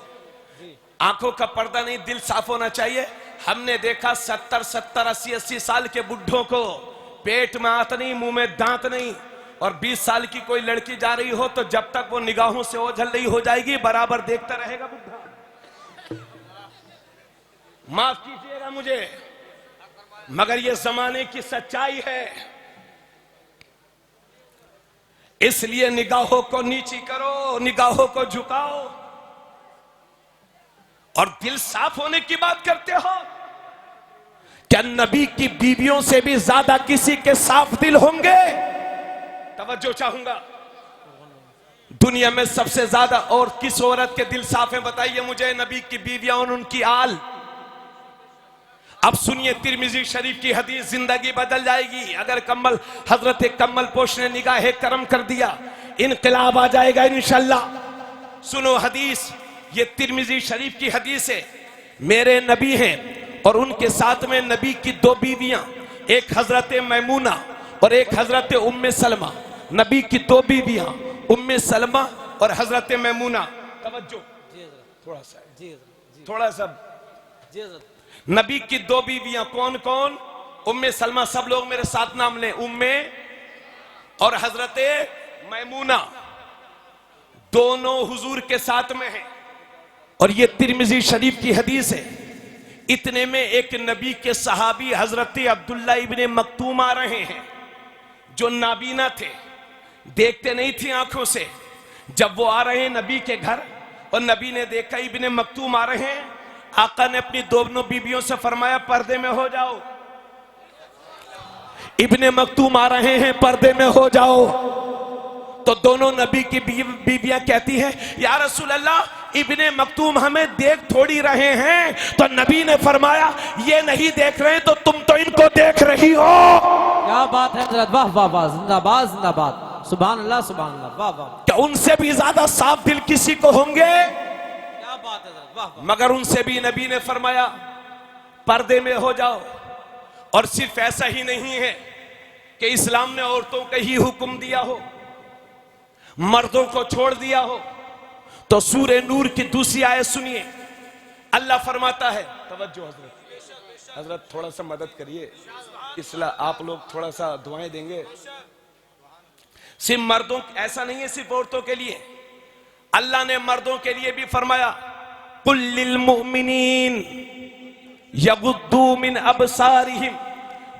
आंखों का पर्दा नहीं, दिल साफ होना चाहिए। हमने देखा 70-70, 80-80 साल के बुढ़ों को पेट में आंत नहीं, मुंह में दांत नहीं, और 20 साल की कोई लड़की जा रही हो तो जब तक वो निगाहों से ओझल नहीं हो जाएगी बराबर देखता रहेगा बुढ़ा। माफ कीजिएगा मुझे, मगर ये जमाने की सच्चाई है। इसलिए निगाहों को नीची करो, निगाहों को झुकाओ। और दिल साफ होने की बात करते हो। क्या नबी की बीवियों से भी ज्यादा किसी के साफ दिल होंगे? तवज्जो चाहूंगा। दुनिया में सबसे ज्यादा और किस औरत के दिल साफ है बताइए मुझे? नबी की बीवियां और उनकी आल। अब सुनिए तिरमिजी शरीफ की हदीस, जिंदगी बदल जाएगी अगर हजरत कम्बल पोश ने निगाह करम कर दिया, इनकलाब आ जाएगा इंशाअल्लाह। सुनो हदीस, ये तिरमिजी शरीफ की हदीस है। मेरे नबी हैं और उनके साथ में नबी की दो बीवियां, एक हजरत मैमूना और एक हजरत उम्मे सलमा। नबी की दो बीवियां उम्मे सलमा और हजरत मैमूना। तवज्जो थोड़ा सा नबी की दो बीवियां कौन कौन? उम्मे सलमा, सब लोग मेरे साथ नाम लें, उम्मे और हजरत मैमूना, दोनों हुजूर के साथ में हैं और ये तिरमिजी शरीफ की हदीस है। इतने में एक नबी के सहाबी हजरत अब्दुल्ला इब्ने मक्तूम आ रहे हैं, जो नाबीना थे, देखते नहीं थी आंखों से। जब वो आ रहे हैं नबी के घर और नबी ने देखा इब्ने मक्तूम आ रहे हैं, आका ने अपनी दोनों बीबियों से फरमाया पर्दे में हो जाओ। इब्ने मक्तूम आ रहे हैं, पर्दे में हो जाओ। तो दोनों नबी की बीबियां कहती हैं या रसूल अल्लाह, इब्ने मक्तूम हमें देख थोड़ी रहे हैं। तो नबी ने फरमाया ये नहीं देख रहे तो तुम तो इनको देख रही हो। क्या बात है हजरत, वाह वाह वाह, जिंदाबाद जिंदाबाद, सुभान अल्लाह सुभान अल्लाह, वाह वाह। क्या उनसे भी ज्यादा साफ दिल किसी को होंगे? क्या बात है हजरत, वाह वाह। मगर उनसे भी नबी ने फरमाया पर्दे में हो जाओ। और सिर्फ ऐसा ही नहीं है कि इस्लाम ने औरतों का ही हुक्म दिया हो, मर्दों को छोड़ दिया हो। तो सूरे नूर की दूसरी आयत सुनिए, अल्लाह फरमाता है, तवज्जो हजरत थोड़ा सा मदद करिए, इसलिए आप लोग थोड़ा सा दुआएं देंगे। सिर्फ मर्दों, ऐसा नहीं है सिर्फ औरतों के लिए, अल्लाह ने मर्दों के लिए भी फरमाया कुल लिल मुमिनीन यगुद्दू मिन अबसारिहिम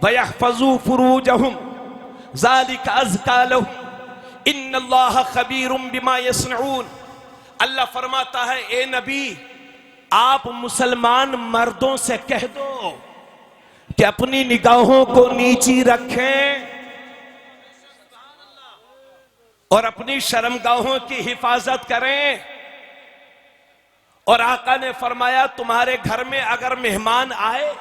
व यहफजू फुरूजहुम ज़ालिका अज़का लहुम इन्नल्लाह खबीरुम बिमा यस्नऊन। अल्लाह फरमाता है ए नबी, आप मुसलमान मर्दों से कह दो कि अपनी निगाहों को नीची रखें और अपनी शर्मगाहों की हिफाजत करें। और आका ने फरमाया तुम्हारे घर में अगर मेहमान आए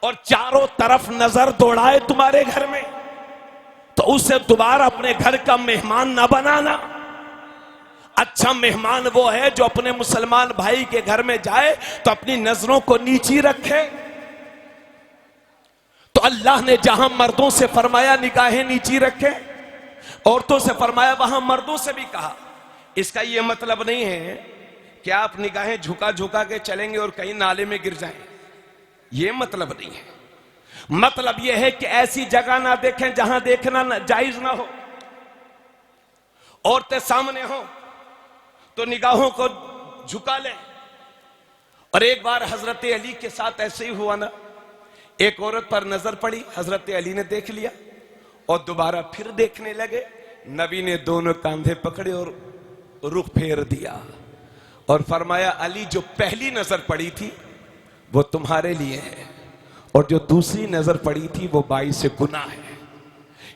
और चारों तरफ नजर दौड़ाए तुम्हारे घर में, तो उसे दोबारा अपने घर का मेहमान ना बनाना। अच्छा मेहमान वो है जो अपने मुसलमान भाई के घर में जाए तो अपनी नजरों को नीची रखे। तो अल्लाह ने जहां मर्दों से फरमाया निगाहें नीची रखें, औरतों से फरमाया वहां मर्दों से भी कहा। इसका यह मतलब नहीं है कि आप निगाहें झुका झुका के चलेंगे और कहीं नाले में गिर जाएं, यह मतलब नहीं है। मतलब यह है कि ऐसी जगह ना देखें जहां देखना जायज ना हो। औरतें सामने हो तो निगाहों को झुका लें। और एक बार हजरत अली के साथ ऐसे ही हुआ ना, एक औरत पर नजर पड़ी, हजरत अली ने देख लिया और दोबारा फिर देखने लगे। नबी ने दोनों कंधे पकड़े और रुख फेर दिया और फरमाया अली, जो पहली नजर पड़ी थी वो तुम्हारे लिए है और जो दूसरी नजर पड़ी थी वो बाइस से गुनाह है।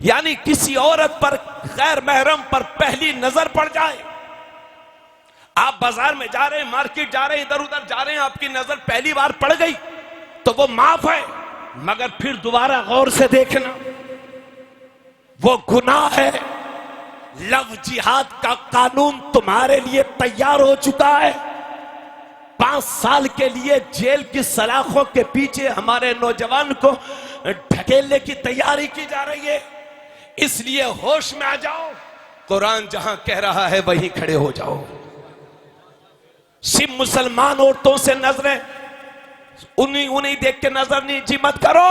यानी किसी औरत पर, गैर महरम पर पहली नजर पड़ जाए, आप बाजार में जा रहे हैं, मार्केट जा रहे हैं, इधर उधर जा रहे हैं, आपकी नजर पहली बार पड़ गई तो वो माफ है, मगर फिर दोबारा गौर से देखना वो गुनाह है। लव जिहाद का कानून तुम्हारे लिए तैयार हो चुका है। 5 साल के लिए जेल की सलाखों के पीछे हमारे नौजवान को ढकेलने की तैयारी की जा रही है। इसलिए होश में आ जाओ, कुरान जहां कह रहा है वहीं खड़े हो जाओ। सिर्फ मुसलमान औरतों से नजरें उन्हीं देख के नजर नीची मत करो,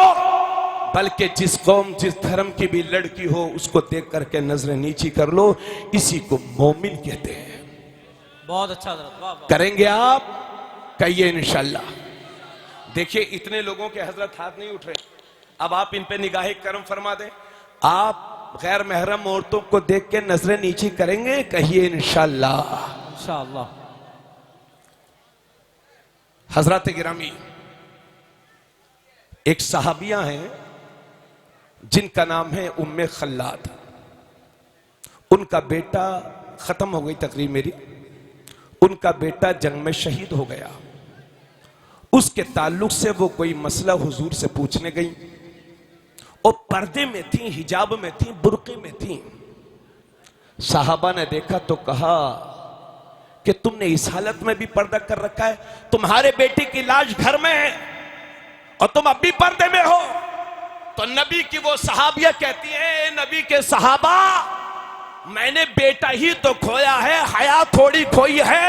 बल्कि जिस कौम जिस धर्म की भी लड़की हो उसको देख करके नजरें नीची कर लो। इसी को मोमिन कहते हैं। बहुत अच्छा हजरत, वाह वाह। करेंगे आप? कहिए इंशाल्लाह। देखिए इतने लोगों के हजरत हाथ नहीं उठ रहे, अब आप इन पे निगाह करम फरमा दें। आप गैर महरम औरतों को देख के नजरें नीची करेंगे? कहिए इंशाल्लाह। इंशाअल्लाह। हजरत गिरामी, एक सहाबिया हैं जिनका नाम है उम्मे खल्लाद। उनका बेटा, खत्म हो गई तकरीर मेरी, उनका बेटा जंग में शहीद हो गया। उसके ताल्लुक से वो कोई मसला हुजूर से पूछने गई और पर्दे में थी, हिजाब में थी, बुर्के में थी। साहबा ने देखा तो कहा कि तुमने इस हालत में भी पर्दा कर रखा है, तुम्हारे बेटे की लाश घर में है और तुम अब भी पर्दे में हो। तो नबी की वो सहाबिया कहती है, नबी के सहाबा, मैंने बेटा ही तो खोया है, हया थोड़ी खोई है।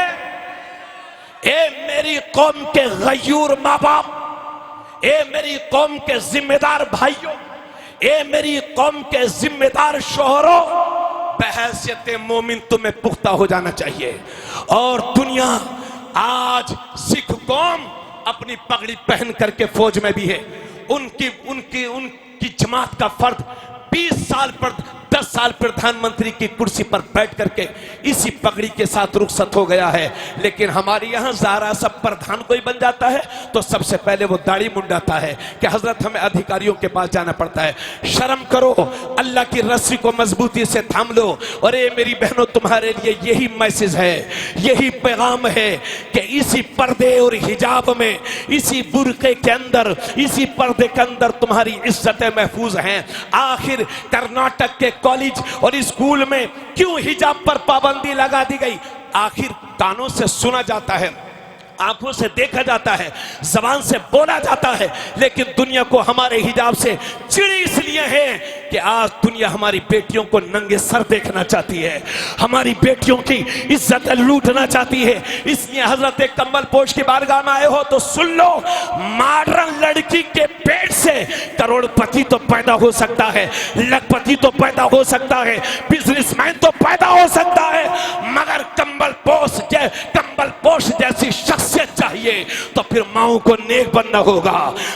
ए मेरी कौम के गयूर माँ बाप, ए मेरी कौम के जिम्मेदार भाइयों, ए मेरी कौम के जिम्मेदार शोहरों, बहैसियत मोमिन तुम्हें पुख्ता हो जाना चाहिए। और दुनिया आज सिख कौम अपनी पगड़ी पहन करके फौज में भी है। उनकी जमात का फर्द 20 साल पर 10 साल प्रधानमंत्री की कुर्सी पर बैठ करके इसी पगड़ी के साथ रुखसत हो गया है। लेकिन हमारे यहाँ ज़ारा सब प्रधान कोई बन जाता है तो सबसे पहले वो दाढ़ी मुंडाता है कि हजरत हमें अधिकारियों के पास जाना पड़ता है। शर्म करो, अल्लाह की रस्सी को मजबूती से थाम लो। और ये मेरी बहनों, तुम्हारे लिए यही मैसेज है, यही पैगाम है कि इसी पर्दे और हिजाब में, इसी बुर्के के अंदर, इसी पर्दे के अंदर तुम्हारी इज्जतें महफूज हैं। आखिर कर्नाटक के कॉलेज और स्कूल में क्यों हिजाब पर पाबंदी लगा दी गई? आखिर कानों से सुना जाता है, आंखों से देखा जाता है, जबान से बोला जाता है, लेकिन दुनिया को हमारे हिजाब से चिढ़ इसलिए है कि आज दुनिया हमारी बेटियों को नंगे सर देखना चाहती है, हमारी बेटियों की इज्जत लूटना चाहती है। इसलिए हजरत कम्बल पोश की बारगाह में आए हो तो सुन लो, मॉडर्न लड़की के पेट से करोड़पति तो पैदा हो सकता है, लखपति तो पैदा हो सकता है, बिजनेसमैन तो पैदा हो सकता है, मगर कम्बल पोश जैसी शख्सियत चाहिए तो फिर माओ को नेक बनना होगा,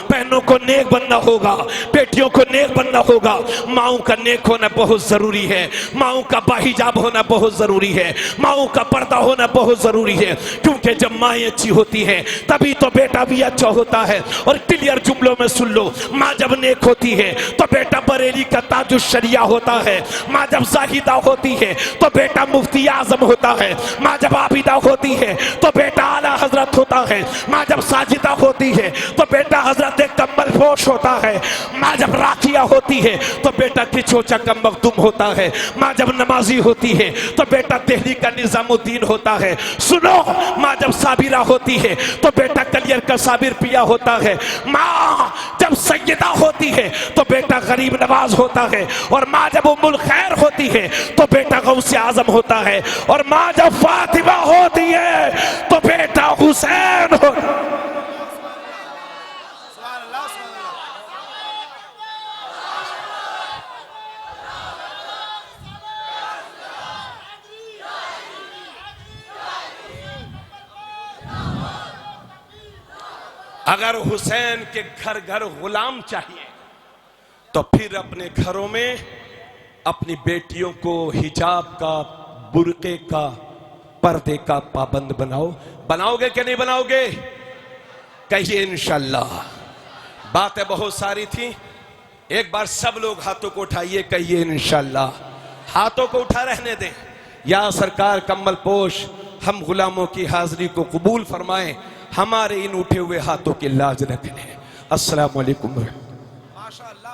बहनों को नेक बनना होगा, बेटियों को नेक बनना होगा। माओ का नेक होना बहुत जरूरी है, माओ का बाहिजाब होना बहुत जरूरी है, माओ का पर्दा होना बहुत जरूरी है, क्योंकि जब माँ अच्छी होती है तभी तो बेटा भी अच्छा होता है। और क्लियर जुमलों में सुन लो, माँ जब नेक होती है तो बेटा बरेली का ताजुश शरिया होता है, माँ जब जाहिदा होती है तो बेटा मुफ्ती आजम होता है, माँ जब आबिदा होती है तो बेटा आला हजरत होता है, माँ जब साजिदा होती है तो बेटा हजरत कम्बल पोश होता है, माँ जब राखिया होती है तो बेटा किचोचा का मखदूम होता है, माँ जब नमाजी होती है तो बेटा दिल्ली का निजामुद्दीन होता है। सुनो, माँ जब साबिरा होती है तो बेटा कलियर का साबिर पिया होता है, माँ जब सैयदा होती है तो बेटा गरीब नवाज होता है, और माँ जब उम्मुल खैर होती है तो बेटा गौसे आजम होता है, और माँ जब फातिमा होती है तो बेटा हुसैन होता है। अगर हुसैन के घर घर गुलाम चाहिए तो फिर अपने घरों में अपनी बेटियों को हिजाब का, बुर्के का, पर्दे का पाबंद बनाओ। बनाओगे कि नहीं बनाओगे? कहिए इंशाल्लाह। बातें बहुत सारी थी, एक बार सब लोग हाथों को उठाइए, कहिए इंशाल्लाह। हाथों को उठा रहने दें। या सरकार कम्बल पोश हम गुलामों की हाजिरी को कबूल फरमाएं, हमारे इन उठे हुए हाथों की लाज रखें। अस्सलाम वालेकुम। माशाअल्लाह।